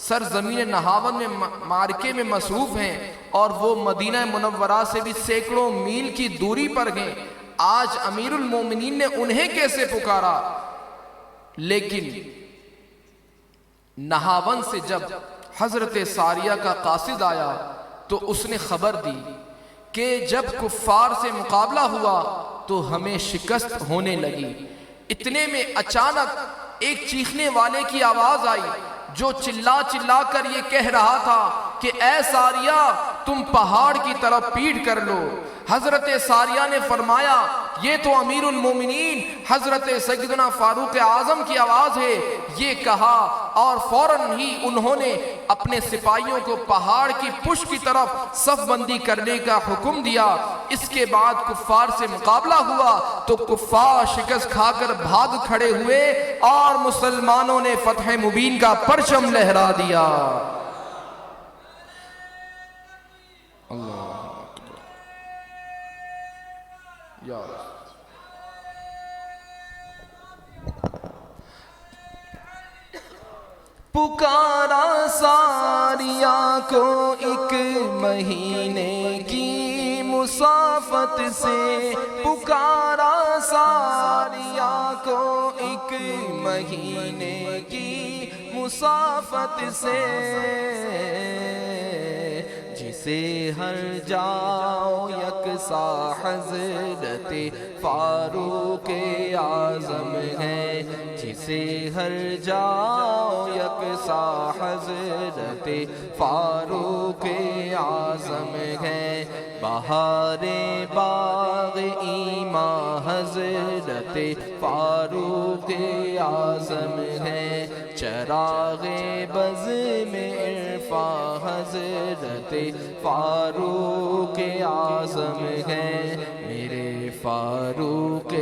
سرزمین نہاون میں مارکے میں مصروف ہیں اور وہ مدینہ منورہ سے بھی سینکڑوں میل کی دوری پر ہیں، آج امیر المومنین نے انہیں کیسے پکارا؟ لیکن نہاون سے جب حضرت ساریہ کا قاصد آیا تو اس نے خبر دی کہ جب کفار سے مقابلہ ہوا تو ہمیں شکست ہونے لگی۔ اتنے میں اچانک ایک چیخنے والے کی آواز آئی جو چلا چلا کر یہ کہہ رہا تھا کہ اے ساریہ تم پہاڑ کی طرف پیٹ کر لو۔ حضرت ساریہ نے فرمایا یہ تو امیر المومنین حضرت سیدنا فاروق اعظم کی آواز ہے، یہ کہا اور فوراً ہی انہوں نے اپنے سپاہیوں کو پہاڑ کی پشت کی طرف صف بندی کرنے کا حکم دیا۔ اس کے بعد کفار سے مقابلہ ہوا تو کفار شکست کھا کر بھاگ کھڑے ہوئے اور مسلمانوں نے فتح مبین کا پرچم لہرا دیا۔ اللہ یا پکارا ساریہ کو ایک مہینے کی مسافت سے، پکارا ساریہ کو ایک مہینے کی مسافت سے، جسے ہر جاؤ یکساں حضرت فاروق اعظم ہے، جسے ہر جاؤ یکساں حضرت فاروق اعظم ہے، بہار باغ ایمان حضرت فاروق اعظم ہے، چراغ بز میں عرفاں حضرت فاروق اعظم ہے، میرے فاروق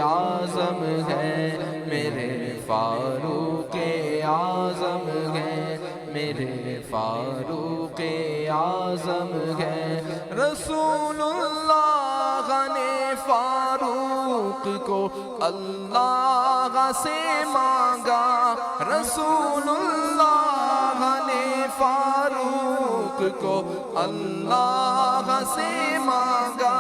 اعظم ہے، میرے فاروق اعظم ہے، میرے فاروق اعظم ہے۔ رسول اللہ نے فاروق کو اللہ سے مانگا، رسول اللہ نے فاروق کو اللہ سے مانگا،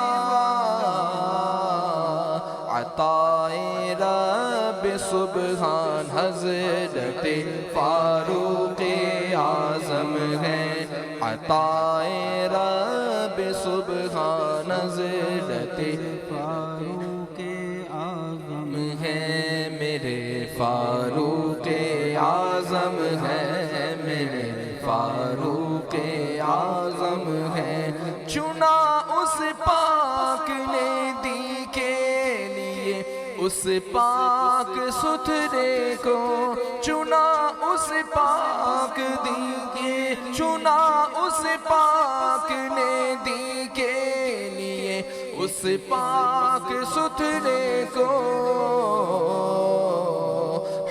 عطائے رب سبحان حضرت فاروق اعظم ہے، عطائے رب سبحان حضرت فاروق اعظم ہے، میرے فاروق اعظم ہے، میرے فاروق اعظم ہے، چنا اس پاک نے دی کے لیے اس پاک ستھرے کو، چنا اس پاک دی کے، چنا اس پاک نے دی کے لیے اس پاک ستھرے کو،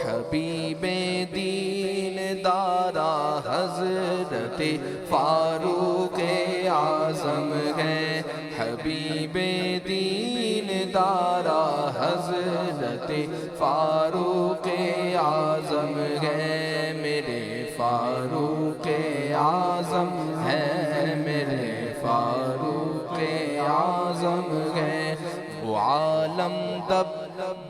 حبیب دین دارا حضرت فاروق اعظم ہے، حبیب دین دارا حضرت فاروق اعظم ہے، میرے فاروق اعظم ہے، میرے فاروق اعظم ہے، وہ عالم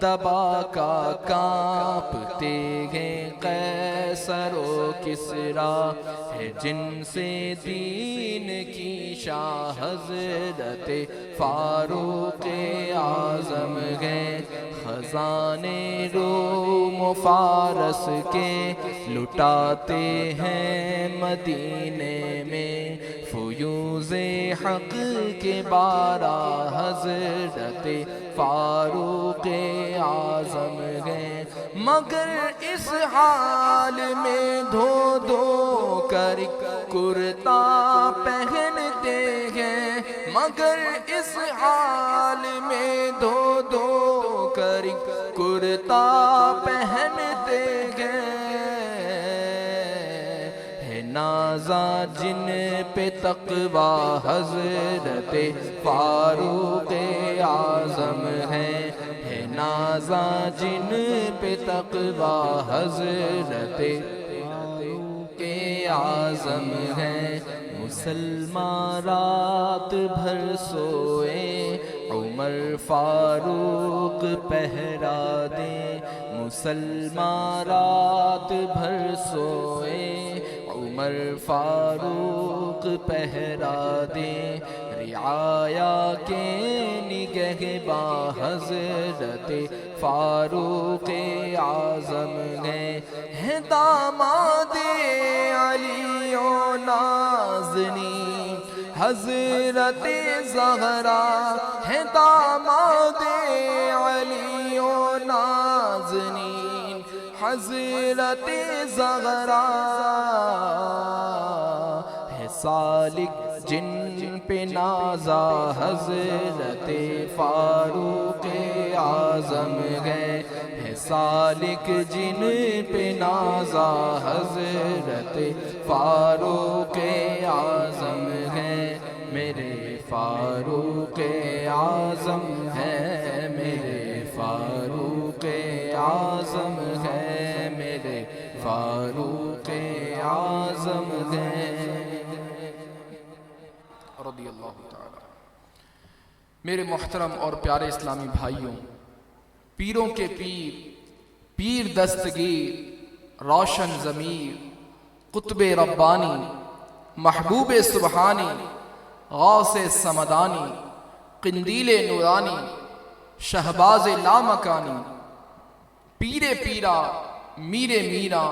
دبا کا کانپتے ہیں قیصر و کسریٰ، ہے جن سے دین کی شاہ حضرت فاروق اعظم ہے، خزانے روم و فارس کے لٹاتے ہیں مدینے میں، فیوز حق کے بارہ حضرت فاروق اعظم ہے، مگر اس حال میں دھو دھو کر کرتا پہنتے ہیں، مگر اس حال میں دھو دھو کر کرتا پہنتے ہیں، نازا جن پہ تقوی حضرت فاروق اعظم ہے نازا جن پہ تقوی حضرت فاروق اعظم ہے مسلمان رات بھر سوئے عمر فاروق پہرا دیں مسلمان رات بھر سوئے عمر فاروق پہرا دیں رعایا کے نگہباں حضرت فاروق اعظم ہیں داماد علی و نازنین حضرت زہرا ہیں داماد علی و نازنین حضرت زہرا ہے سالک جن پہ نازا حضرت فاروق اعظم ہے سالک جن پہ نازا حضرت فاروق اعظم ہے میرے فاروق اعظم ہے میرے فاروق اعظم ہے میرے فاروق اعظم ہے رضی اللہ تعالی۔ میرے محترم اور پیارے اسلامی بھائیوں، پیروں کے پیر، پیر دستگیر، روشن ضمیر، قطب ربانی، محبوب سبحانی، غوث سمدانی، قندیل نورانی، شہباز لامکانی، پیر پیرا، میر میرا،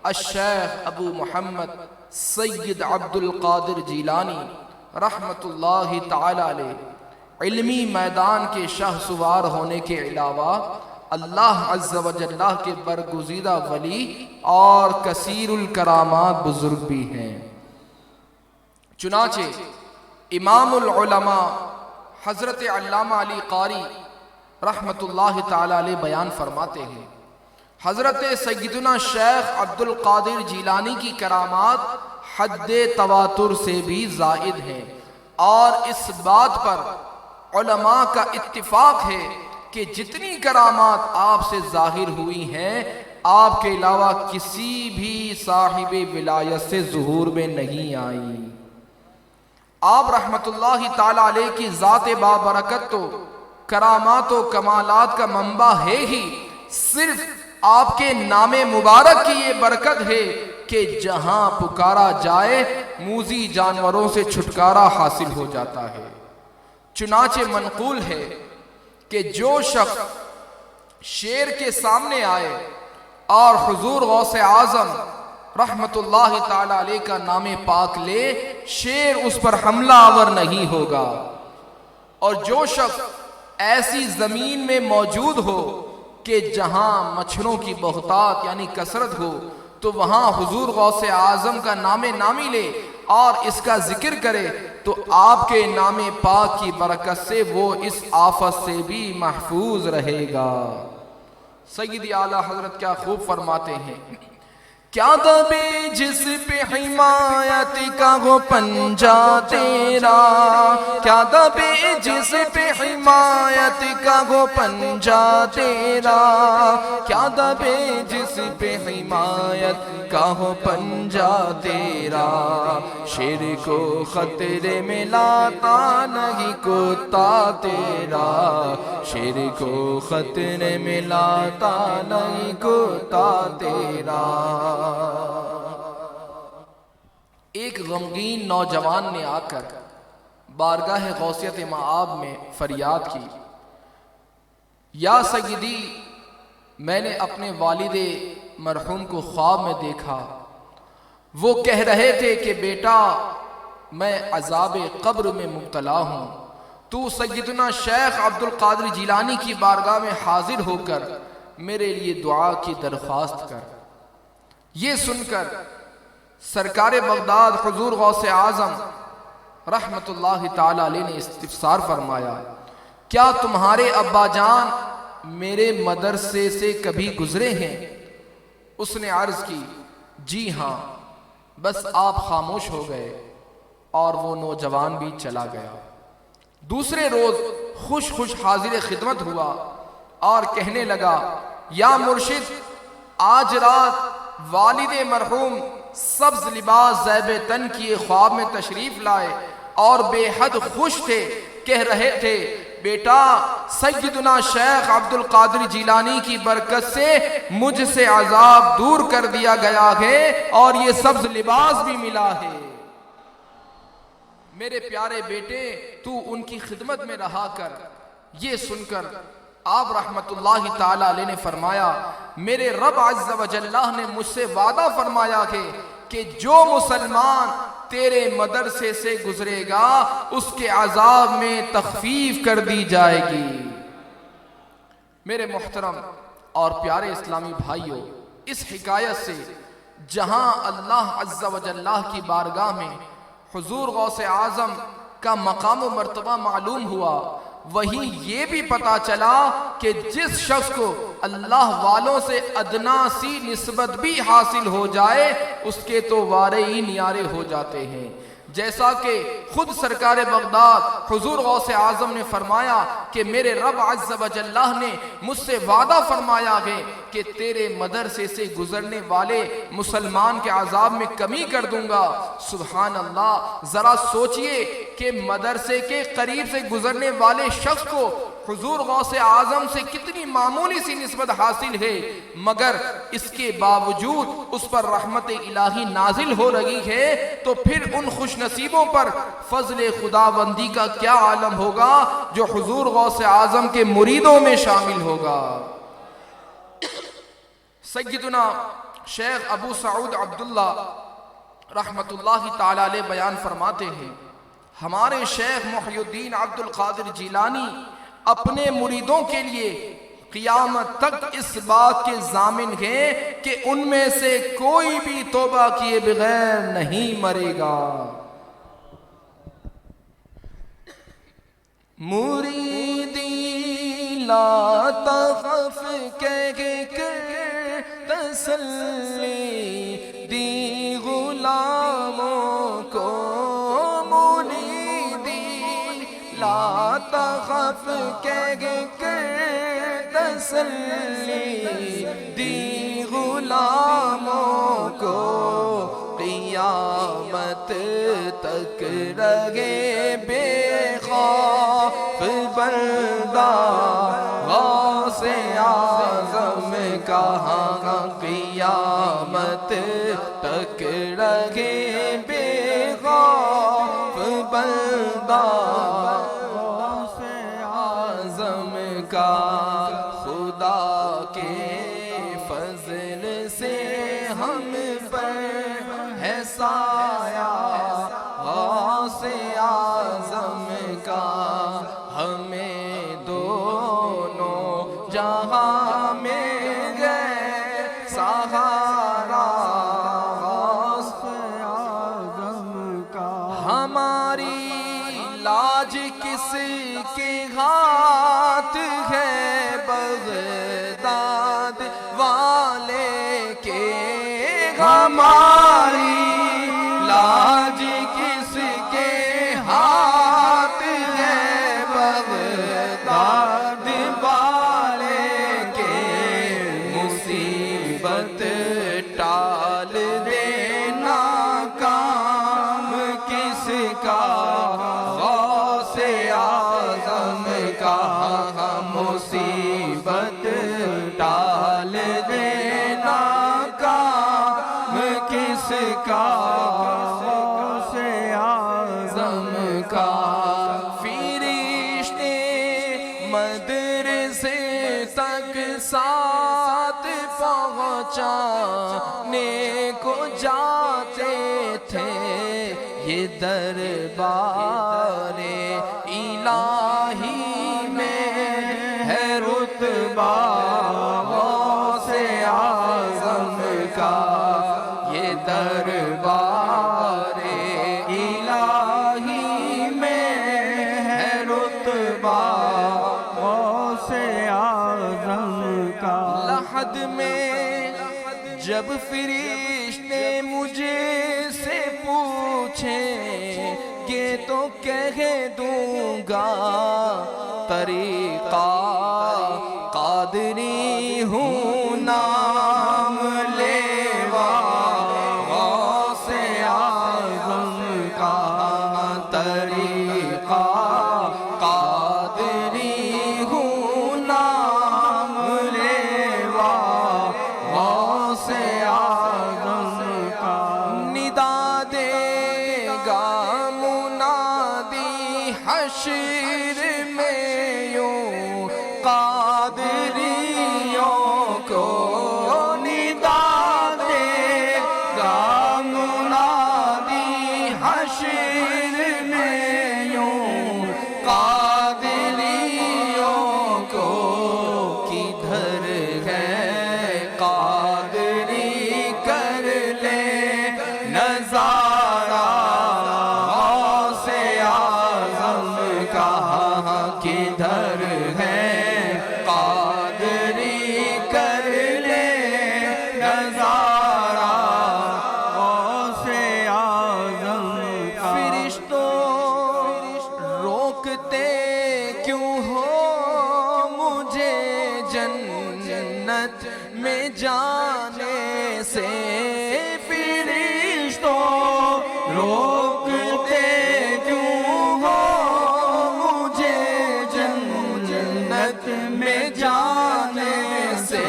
الشیخ ابو محمد سید عبد القادر جیلانی رحمت اللہ تعالی علیہ علمی میدان کے شاہ سوار ہونے کے علاوہ اللہ عز و جل کے برگزیدہ ولی اور کثیر الکرامات بزرگ بھی ہیں۔ چنانچہ امام العلماء حضرت علامہ علی قاری رحمت اللہ تعالی علیہ بیان فرماتے ہیں حضرت سیدنا شیخ عبد القادر جیلانی کی کرامات حد تواتر سے بھی زائد ہیں، اور اس بات پر علماء کا اتفاق ہے کہ جتنی کرامات آپ سے ظاہر ہوئی ہیں آپ کے علاوہ کسی بھی صاحب ولایت سے ظہور میں نہیں آئی۔ آپ رحمت اللہ تعالی علیہ کی ذات بابرکت تو کرامات و کمالات کا منبع ہے ہی، صرف آپ کے نام مبارک کی یہ برکت ہے کہ جہاں پکارا جائے موذی جانوروں سے چھٹکارا حاصل ہو جاتا ہے۔ چنانچہ منقول ہے کہ جو شخص شیر کے سامنے آئے اور حضور غوث اعظم رحمت اللہ تعالی علیہ کا نام پاک لے، شیر اس پر حملہ آور نہیں ہوگا، اور جو شخص ایسی زمین میں موجود ہو کہ جہاں مچھروں کی بہتات یعنی کثرت ہو تو وہاں حضور غوث اعظم کا نام نامی لے اور اس کا ذکر کرے تو آپ کے نام پاک کی برکت سے وہ اس آفت سے بھی محفوظ رہے گا۔ سیدی اعلیٰ حضرت کیا خوب فرماتے ہیں، کیا دبے جس پہ حمایت کا وہ پنجہ تیرا، کیا دبے جس پہ حمایت کا وہ پنجہ تیرا، کیا دبے جس پہ حمایت کا وہ پنجہ تیرا، شیر کو خطرے میں لاتا نہیں کتا تیرا، شیر کو خطرے میں لاتا نہیں کتا تیرا۔ ایک غمگین نوجوان نے آ کر بارگاہ غوثیت مآب میں فریاد کی، یا سیدی میں نے اپنے والد مرحوم کو خواب میں دیکھا، وہ کہہ رہے تھے کہ بیٹا میں عذاب قبر میں مبتلا ہوں، تو سیدنا شیخ عبد القادر جیلانی کی بارگاہ میں حاضر ہو کر میرے لیے دعا کی درخواست کر۔ یہ سن کر سرکار بغداد حضور غوث اعظم رحمت اللہ تعالی علیہ نے استفسار فرمایا، کیا تمہارے ابا جان میرے مدرسے سے کبھی گزرے ہیں؟ اس نے عرض کی جی ہاں، بس آپ خاموش ہو گئے اور وہ نوجوان بھی چلا گیا۔ دوسرے روز خوش خوش حاضر خدمت ہوا اور کہنے لگا یا مرشد، آج رات والد مرحوم سبز لباس زیب تن کیے خواب میں تشریف لائے اور بے حد خوش تھے، کہہ رہے تھے بیٹا سیدنا شیخ عبد القادر جیلانی کی برکت سے مجھ سے عذاب دور کر دیا گیا ہے اور یہ سبز لباس بھی ملا ہے۔ میرے پیارے بیٹے تو ان کی خدمت میں رہا کر۔ یہ سن کر آپ رحمت اللہ تعالی علیہ نے فرمایا میرے رب عز و جل نے مجھ سے وعدہ فرمایا کہ جو مسلمان تیرے مدرسے سے گزرے گا اس کے عذاب میں تخفیف کر دی جائے گی۔ میرے محترم اور پیارے اسلامی بھائیوں، اس حکایت سے جہاں اللہ عز و جل کی بارگاہ میں حضور غوث اعظم کا مقام و مرتبہ معلوم ہوا، وہیں یہ بھی پتا چلا کہ جس شخص کو اللہ والوں سے ادنا سی نسبت بھی حاصل ہو جائے اس کے تو وارے ہی نیارے ہو جاتے ہیں۔ جیسا کہ خود سرکار بغداد حضور غوث اعظم نے فرمایا کہ میرے رب عز و جل نے مجھ سے وعدہ فرمایا ہے کہ تیرے مدرسے سے گزرنے والے مسلمان کے عذاب میں کمی کر دوں گا۔ سبحان اللہ، ذرا سوچئے کہ مدرسے کے قریب سے گزرنے والے شخص کو حضور غوث اعظم سے کتنی معمولی سی نسبت حاصل ہے، مگر اس کے باوجود اس پر رحمت الہی نازل ہو رہی ہے، تو پھر ان خوش نصیبوں پر فضل خداوندی کا کیا عالم ہوگا جو حضور غوث اعظم کے مریدوں میں شامل ہوگا۔ سیدنا شیخ ابو سعود عبداللہ رحمت اللہ تعالی علیہ بیان فرماتے ہیں ہمارے شیخ محی الدین عبد القادر جیلانی اپنے مریدوں کے لیے قیامت تک اس بات کے ضامن ہیں کہ ان میں سے کوئی بھی توبہ کیے بغیر نہیں مرے گا۔ مریدی لا تخف کہہ کر تسلی دی غلاموں کو، لا تخف کہہ کر تسلی دی غلاموں کو، قیامت تک رہے بے خوف بندہ غوث اعظم کا، قیامت تک رہے بے خوف بندہ کا، خدا کے فضل سے ہم پر ہے سایہ غوث اعظم کا، ہمیں دونوں جہاں میں گئے سہارا غوث اعظم کا، ہماری لاج کس کے ہاتھ ہے بغداد والے کے، ہماری لاج کس کے ہاتھ ہے بغداد والے کے، مصیبت ٹال دینا کام کس کا غوث اعظم کا، مصیبت ٹال دینا کام کس کا غوث اعظم کا، فرشتے مدرسے تک ساتھ پہنچانے کو جاتے تھے، یہ دربار الہی میں ہے رتبہ غوث اعظم کا، یہ دربار الہی میں ہے رتبہ غوث اعظم کا۔ لحد میں جب فرشتے مجھے سے پوچھیں گے تو کہہ دوں گا طریقہ دے گا منادی حشر میں یوں قادریوں کو ندا دے گا منادی حشر میں یوں قادریوں کو کدھر ہے قادری کر لے نظارہ غوث اعظم کا کدھر ہے قادری کر لے نظارہ غوث اعظم کا فرشتوں روکتے کیوں ہو مجھے جنت میں جانے سے فرشتوں روکتے کیوں ہو مجھے جنت میں جانے سے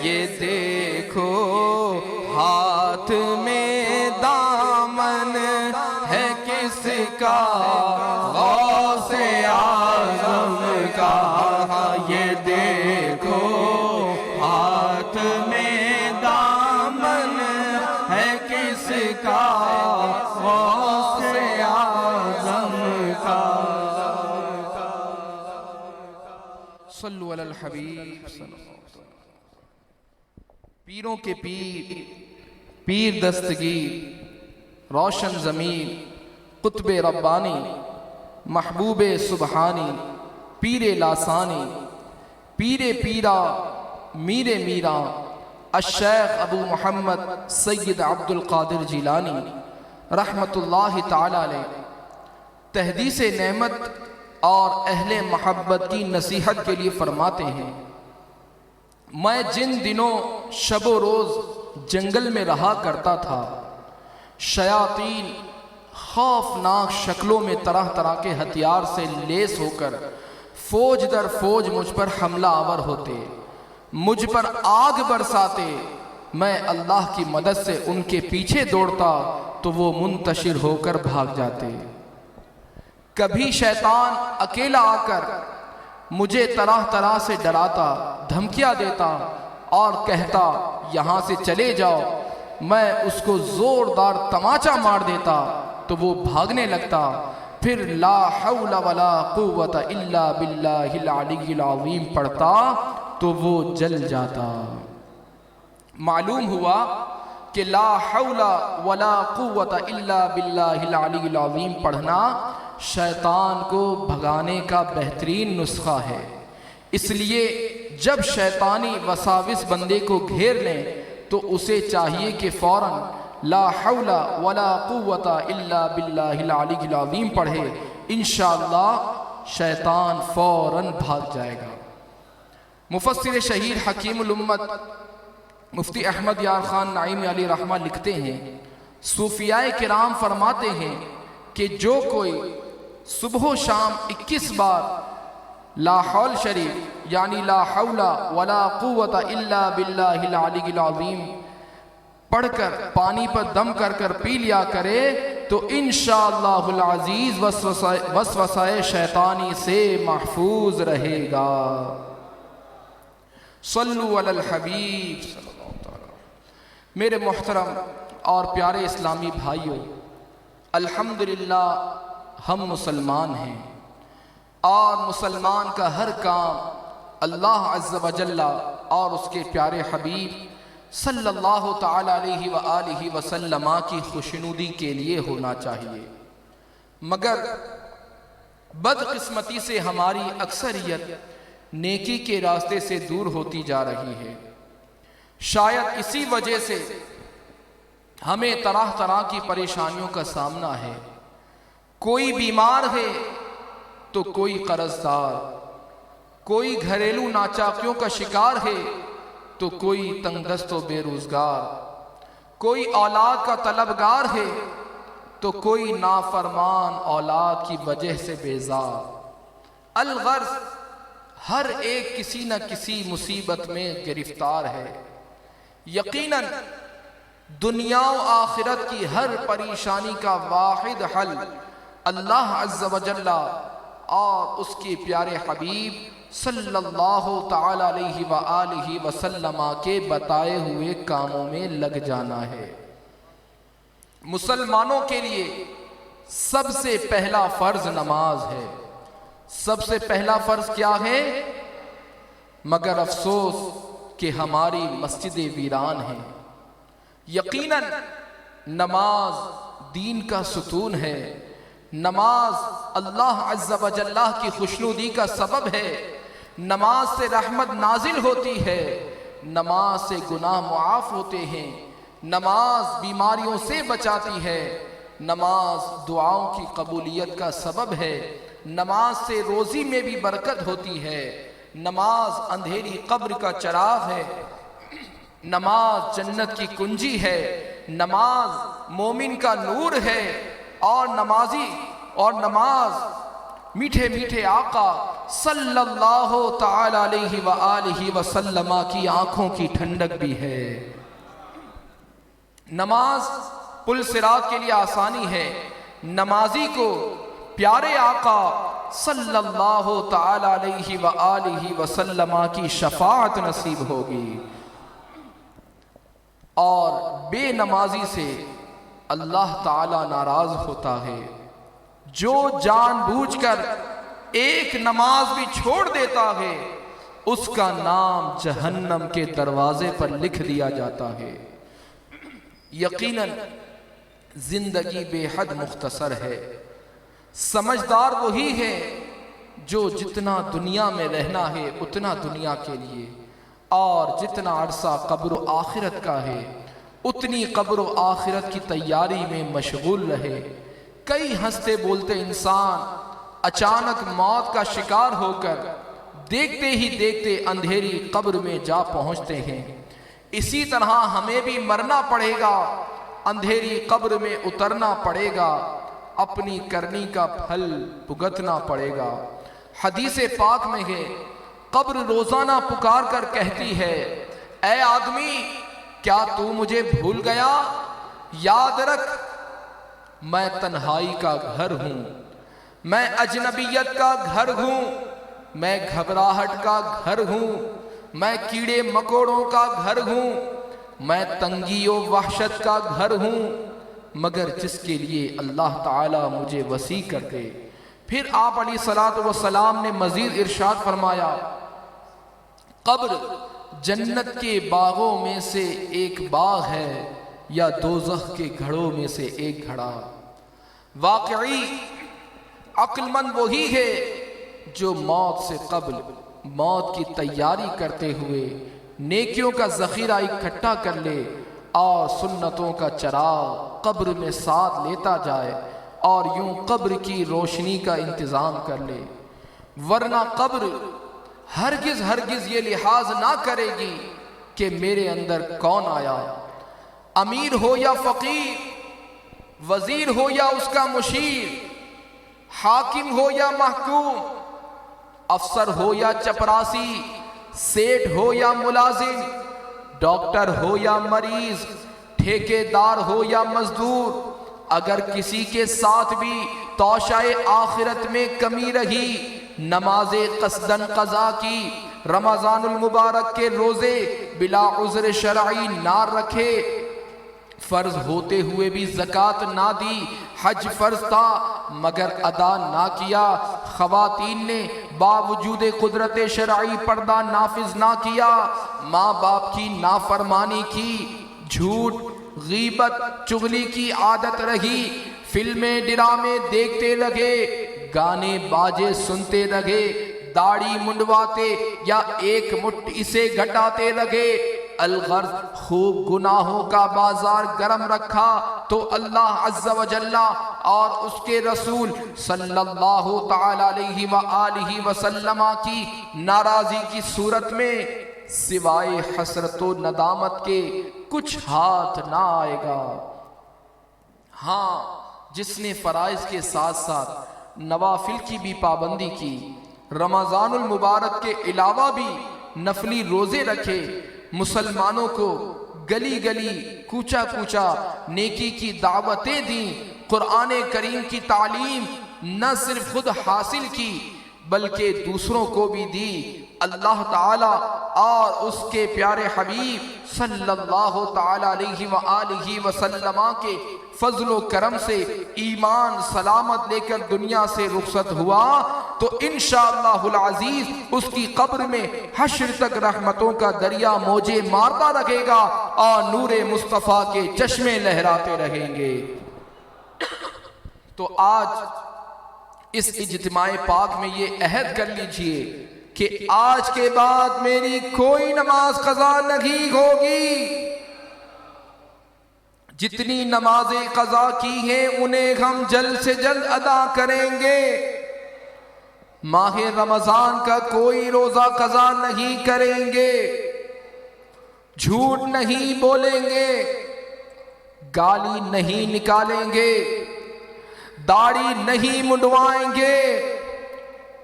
یہ دیکھو ہاتھ میں دامن ہے کس کا غوث اعظم کا یہ دیکھو ہاتھ میں دامن ہے کس کا غوث اعظم کا صلو علی الحبیب صلی اللہ علیہ وسلم پیروں کے پیر پیر دستگیر روشن ضمیر قطب ربانی محبوب سبحانی پیر لاسانی پیر پیرا میر میرا الشیخ ابو محمد سید عبد القادر جیلانی رحمت اللہ تعالی علیہ تحدیث نعمت اور اہل محبت کی نصیحت کے لیے فرماتے ہیں میں جن دنوں شب و روز جنگل میں رہا کرتا تھا شیاطین خوفناک شکلوں میں طرح طرح کے ہتھیار سے لیس ہو کر فوج در فوج مجھ پر حملہ آور ہوتے مجھ پر آگ برساتے میں اللہ کی مدد سے ان کے پیچھے دوڑتا تو وہ منتشر ہو کر بھاگ جاتے کبھی شیطان اکیلا آ کر مجھے طرح طرح سے ڈراتا دھمکیاں دیتا اور کہتا یہاں سے چلے جاؤ میں اس کو زوردار تماچا مار دیتا تو وہ بھاگنے لگتا پھر لا حول ولا قوت الا باللہ العلی العظیم پڑھتا تو وہ جل جاتا معلوم ہوا کہ لا حول ولا قوت الا باللہ العلی العظیم پڑھنا شیطان کو بھگانے کا بہترین نسخہ ہے اس لیے جب شیطانی وساوس بندے کو گھیر لیں تو اسے چاہیے کہ فوراً لا حول ولا قوت الا باللہ العلی العظیم پڑھے انشاءاللہ شیطان فوراً بھاگ جائے گا مفسر شہیر حکیم الامت مفتی احمد یار خان نعیمی علیہ رحمہ لکھتے ہیں صوفیاء کرام فرماتے ہیں کہ جو کوئی صبح و شام 21 بار لا حول شریف یعنی لا حول ولا قوت الا باللہ العلی العظیم پڑھ کر پانی پر دم کر کر پی لیا کرے تو انشاءاللہ العزیز وسوسہ شیطانی سے محفوظ رہے گا صلو علی الحبیب صلی اللہ علیہ وسلم میرے محترم اور پیارے اسلامی بھائیوں الحمدللہ ہم مسلمان ہیں اور مسلمان کا ہر کام اللہ عز و جل اور اس کے پیارے حبیب صلی اللہ تعالی علیہ وآلہ وسلم کی خوشنودی کے لیے ہونا چاہیے مگر بدقسمتی سے ہماری اکثریت نیکی کے راستے سے دور ہوتی جا رہی ہے شاید اسی وجہ سے ہمیں طرح طرح کی پریشانیوں کا سامنا ہے کوئی بیمار ہے تو کوئی قرض دار کوئی گھریلو ناچاکیوں کا شکار ہے تو کوئی تنگ دست و بے روزگار کوئی اولاد کا طلبگار ہے تو کوئی نافرمان اولاد کی وجہ سے بیزار الغرض ہر ایک کسی نہ کسی مصیبت میں گرفتار ہے یقیناً دنیا و آخرت کی ہر پریشانی کا واحد حل اللہ عز و جل اور اس کے پیارے حبیب صلی اللہ تعالی علیہ وآلہ وسلم کے بتائے ہوئے کاموں میں لگ جانا ہے۔ مسلمانوں کے لیے سب سے پہلا فرض نماز ہے۔ سب سے پہلا فرض کیا ہے؟ مگر افسوس کہ ہماری مسجدیں ویران ہیں۔ یقیناً نماز دین کا ستون ہے، نماز اللہ عز و جل کی خوشنودی کا سبب ہے، نماز سے رحمت نازل ہوتی ہے، نماز سے گناہ معاف ہوتے ہیں، نماز بیماریوں سے بچاتی ہے، نماز دعاؤں کی قبولیت کا سبب ہے، نماز سے روزی میں بھی برکت ہوتی ہے، نماز اندھیری قبر کا چراغ ہے، نماز جنت کی کنجی ہے، نماز مومن کا نور ہے، اور نماز میٹھے میٹھے آقا صلی اللہ تعالی علیہ وآلہ وسلم کی آنکھوں کی ٹھنڈک بھی ہے۔ نماز پل صراط کے لیے آسانی ہے، نمازی کو پیارے آقا صلی اللہ تعالی علیہ وآلہ وسلم کی شفاعت نصیب ہوگی، اور بے نمازی سے اللہ تعالی ناراض ہوتا ہے۔ جو جان بوجھ کر ایک نماز بھی چھوڑ دیتا ہے اس کا نام جہنم کے دروازے پر لکھ دیا جاتا ہے۔ یقیناً زندگی بے حد مختصر ہے، سمجھدار وہی ہے جو جتنا دنیا میں رہنا ہے اتنا دنیا کے لیے، اور جتنا عرصہ قبر و آخرت کا ہے اتنی قبر و آخرت کی تیاری میں مشغول رہے۔ کئی ہنستے بولتے انسان اچانک موت کا شکار ہو کر دیکھتے ہی دیکھتے اندھیری قبر میں جا پہنچتے ہیں۔ اسی طرح ہمیں بھی مرنا پڑے گا، اندھیری قبر میں اترنا پڑے گا، اپنی کرنی کا پھل بھگتنا پڑے گا۔ حدیث پاک میں ہے، قبر روزانہ پکار کر کہتی ہے، اے آدمی کیا تو مجھے بھول گیا؟ یاد رکھ میں تنہائی کا گھر ہوں، میں اجنبیت کا گھر ہوں، میں گھبراہٹ کا گھر ہوں، میں کیڑے مکوڑوں کا گھر ہوں، میں تنگی و وحشت کا گھر ہوں، مگر جس کے لیے اللہ تعالیٰ مجھے وسیع کر دے۔ پھر آپ علیہ الصلوۃ والسلام نے مزید ارشاد فرمایا، قبر جنت کے باغوں میں سے ایک باغ ہے یا دوزخ کے گھڑوں میں سے ایک گھڑا۔ واقعی عقل مند وہی ہے جو موت سے قبل موت کی تیاری کرتے ہوئے نیکیوں کا ذخیرہ اکٹھا کر لے اور سنتوں کا چراغ قبر میں ساتھ لیتا جائے اور یوں قبر کی روشنی کا انتظام کر لے، ورنہ قبر ہرگز یہ لحاظ نہ کرے گی کہ میرے اندر کون آیا، امیر ہو یا فقیر، وزیر ہو یا اس کا مشیر، حاکم ہو یا محکوم، افسر ہو یا چپراسی، سیٹھ ہو یا ملازم، ڈاکٹر ہو یا مریض، ٹھیکیدار ہو یا مزدور، اگر کسی کے ساتھ بھی توشہ آخرت میں کمی رہی، نماز قصدن قضا کی، رمضان المبارک کے روزے بلا عذر شرعی نہ رکھے، فرض ہوتے ہوئے بھی زکوٰۃ نہ دی، حج فرض تھا مگر ادا نہ کیا، خواتین نے باوجود قدرت شرعی پردہ نافذ نہ کیا، ماں باپ کی نافرمانی کی، جھوٹ غیبت چغلی کی عادت رہی، فلمیں ڈرامے دیکھتے لگے، گانے باجے سنتے لگے، داڑھی منڈواتے یا ایک مٹھی سے گھٹاتے لگے، الغرض خوب گناہوں کا بازار گرم رکھا تو اللہ عز و جل اور اس کے رسول صلی اللہ تعالی علیہ وآلہ وسلم کی ناراضی کی صورت میں سوائے حسرت و ندامت کے کچھ ہاتھ نہ آئے گا۔ ہاں، جس نے فرائض کے ساتھ ساتھ نوافل کی بھی پابندی کی، رمضان المبارک کے علاوہ بھی نفلی روزے رکھے، مسلمانوں کو گلی گلی کوچا کوچا نیکی کی دعوتیں دیں، قرآن کریم کی تعلیم نہ صرف خود حاصل کی بلکہ دوسروں کو بھی دی۔ اللہ تعالی اور اس کے پیارے حبیب صلی اللہ تعالی علیہ وآلہ وسلم کے فضل و کرم سے ایمان سلامت لے کر دنیا سے رخصت ہوا تو انشاءاللہ العزیز اس کی قبر میں حشر تک رحمتوں کا دریا موجے مارتا رہے گا اور نور مصطفیٰ کے چشمے لہراتے رہیں گے۔ تو آج اس اجتماع پاک میں یہ عہد کر لیجئے کہ آج کے بعد میری کوئی نماز قضا نہیں ہوگی۔ جتنی نمازیں قضا کی ہیں انہیں ہم جلد سے جلد ادا کریں گے۔ ماہ رمضان کا کوئی روزہ قضا نہیں کریں گے، جھوٹ نہیں بولیں گے، گالی نہیں نکالیں گے، داڑھی نہیں منڈوائیں گے،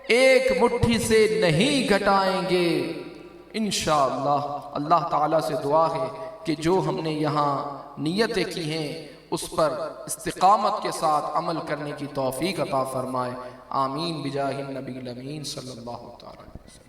ایک مٹھی سے نہیں گھٹائیں گے۔ انشاءاللہ اللہ تعالیٰ سے دعا ہے کہ جو ہم نے یہاں نیتیں کی ہیں اس پر استقامت کے ساتھ عمل کرنے کی توفیق عطا فرمائے۔ آمین بجاہ النبی الامین صلی اللہ تعالیٰ علیہ وسلم۔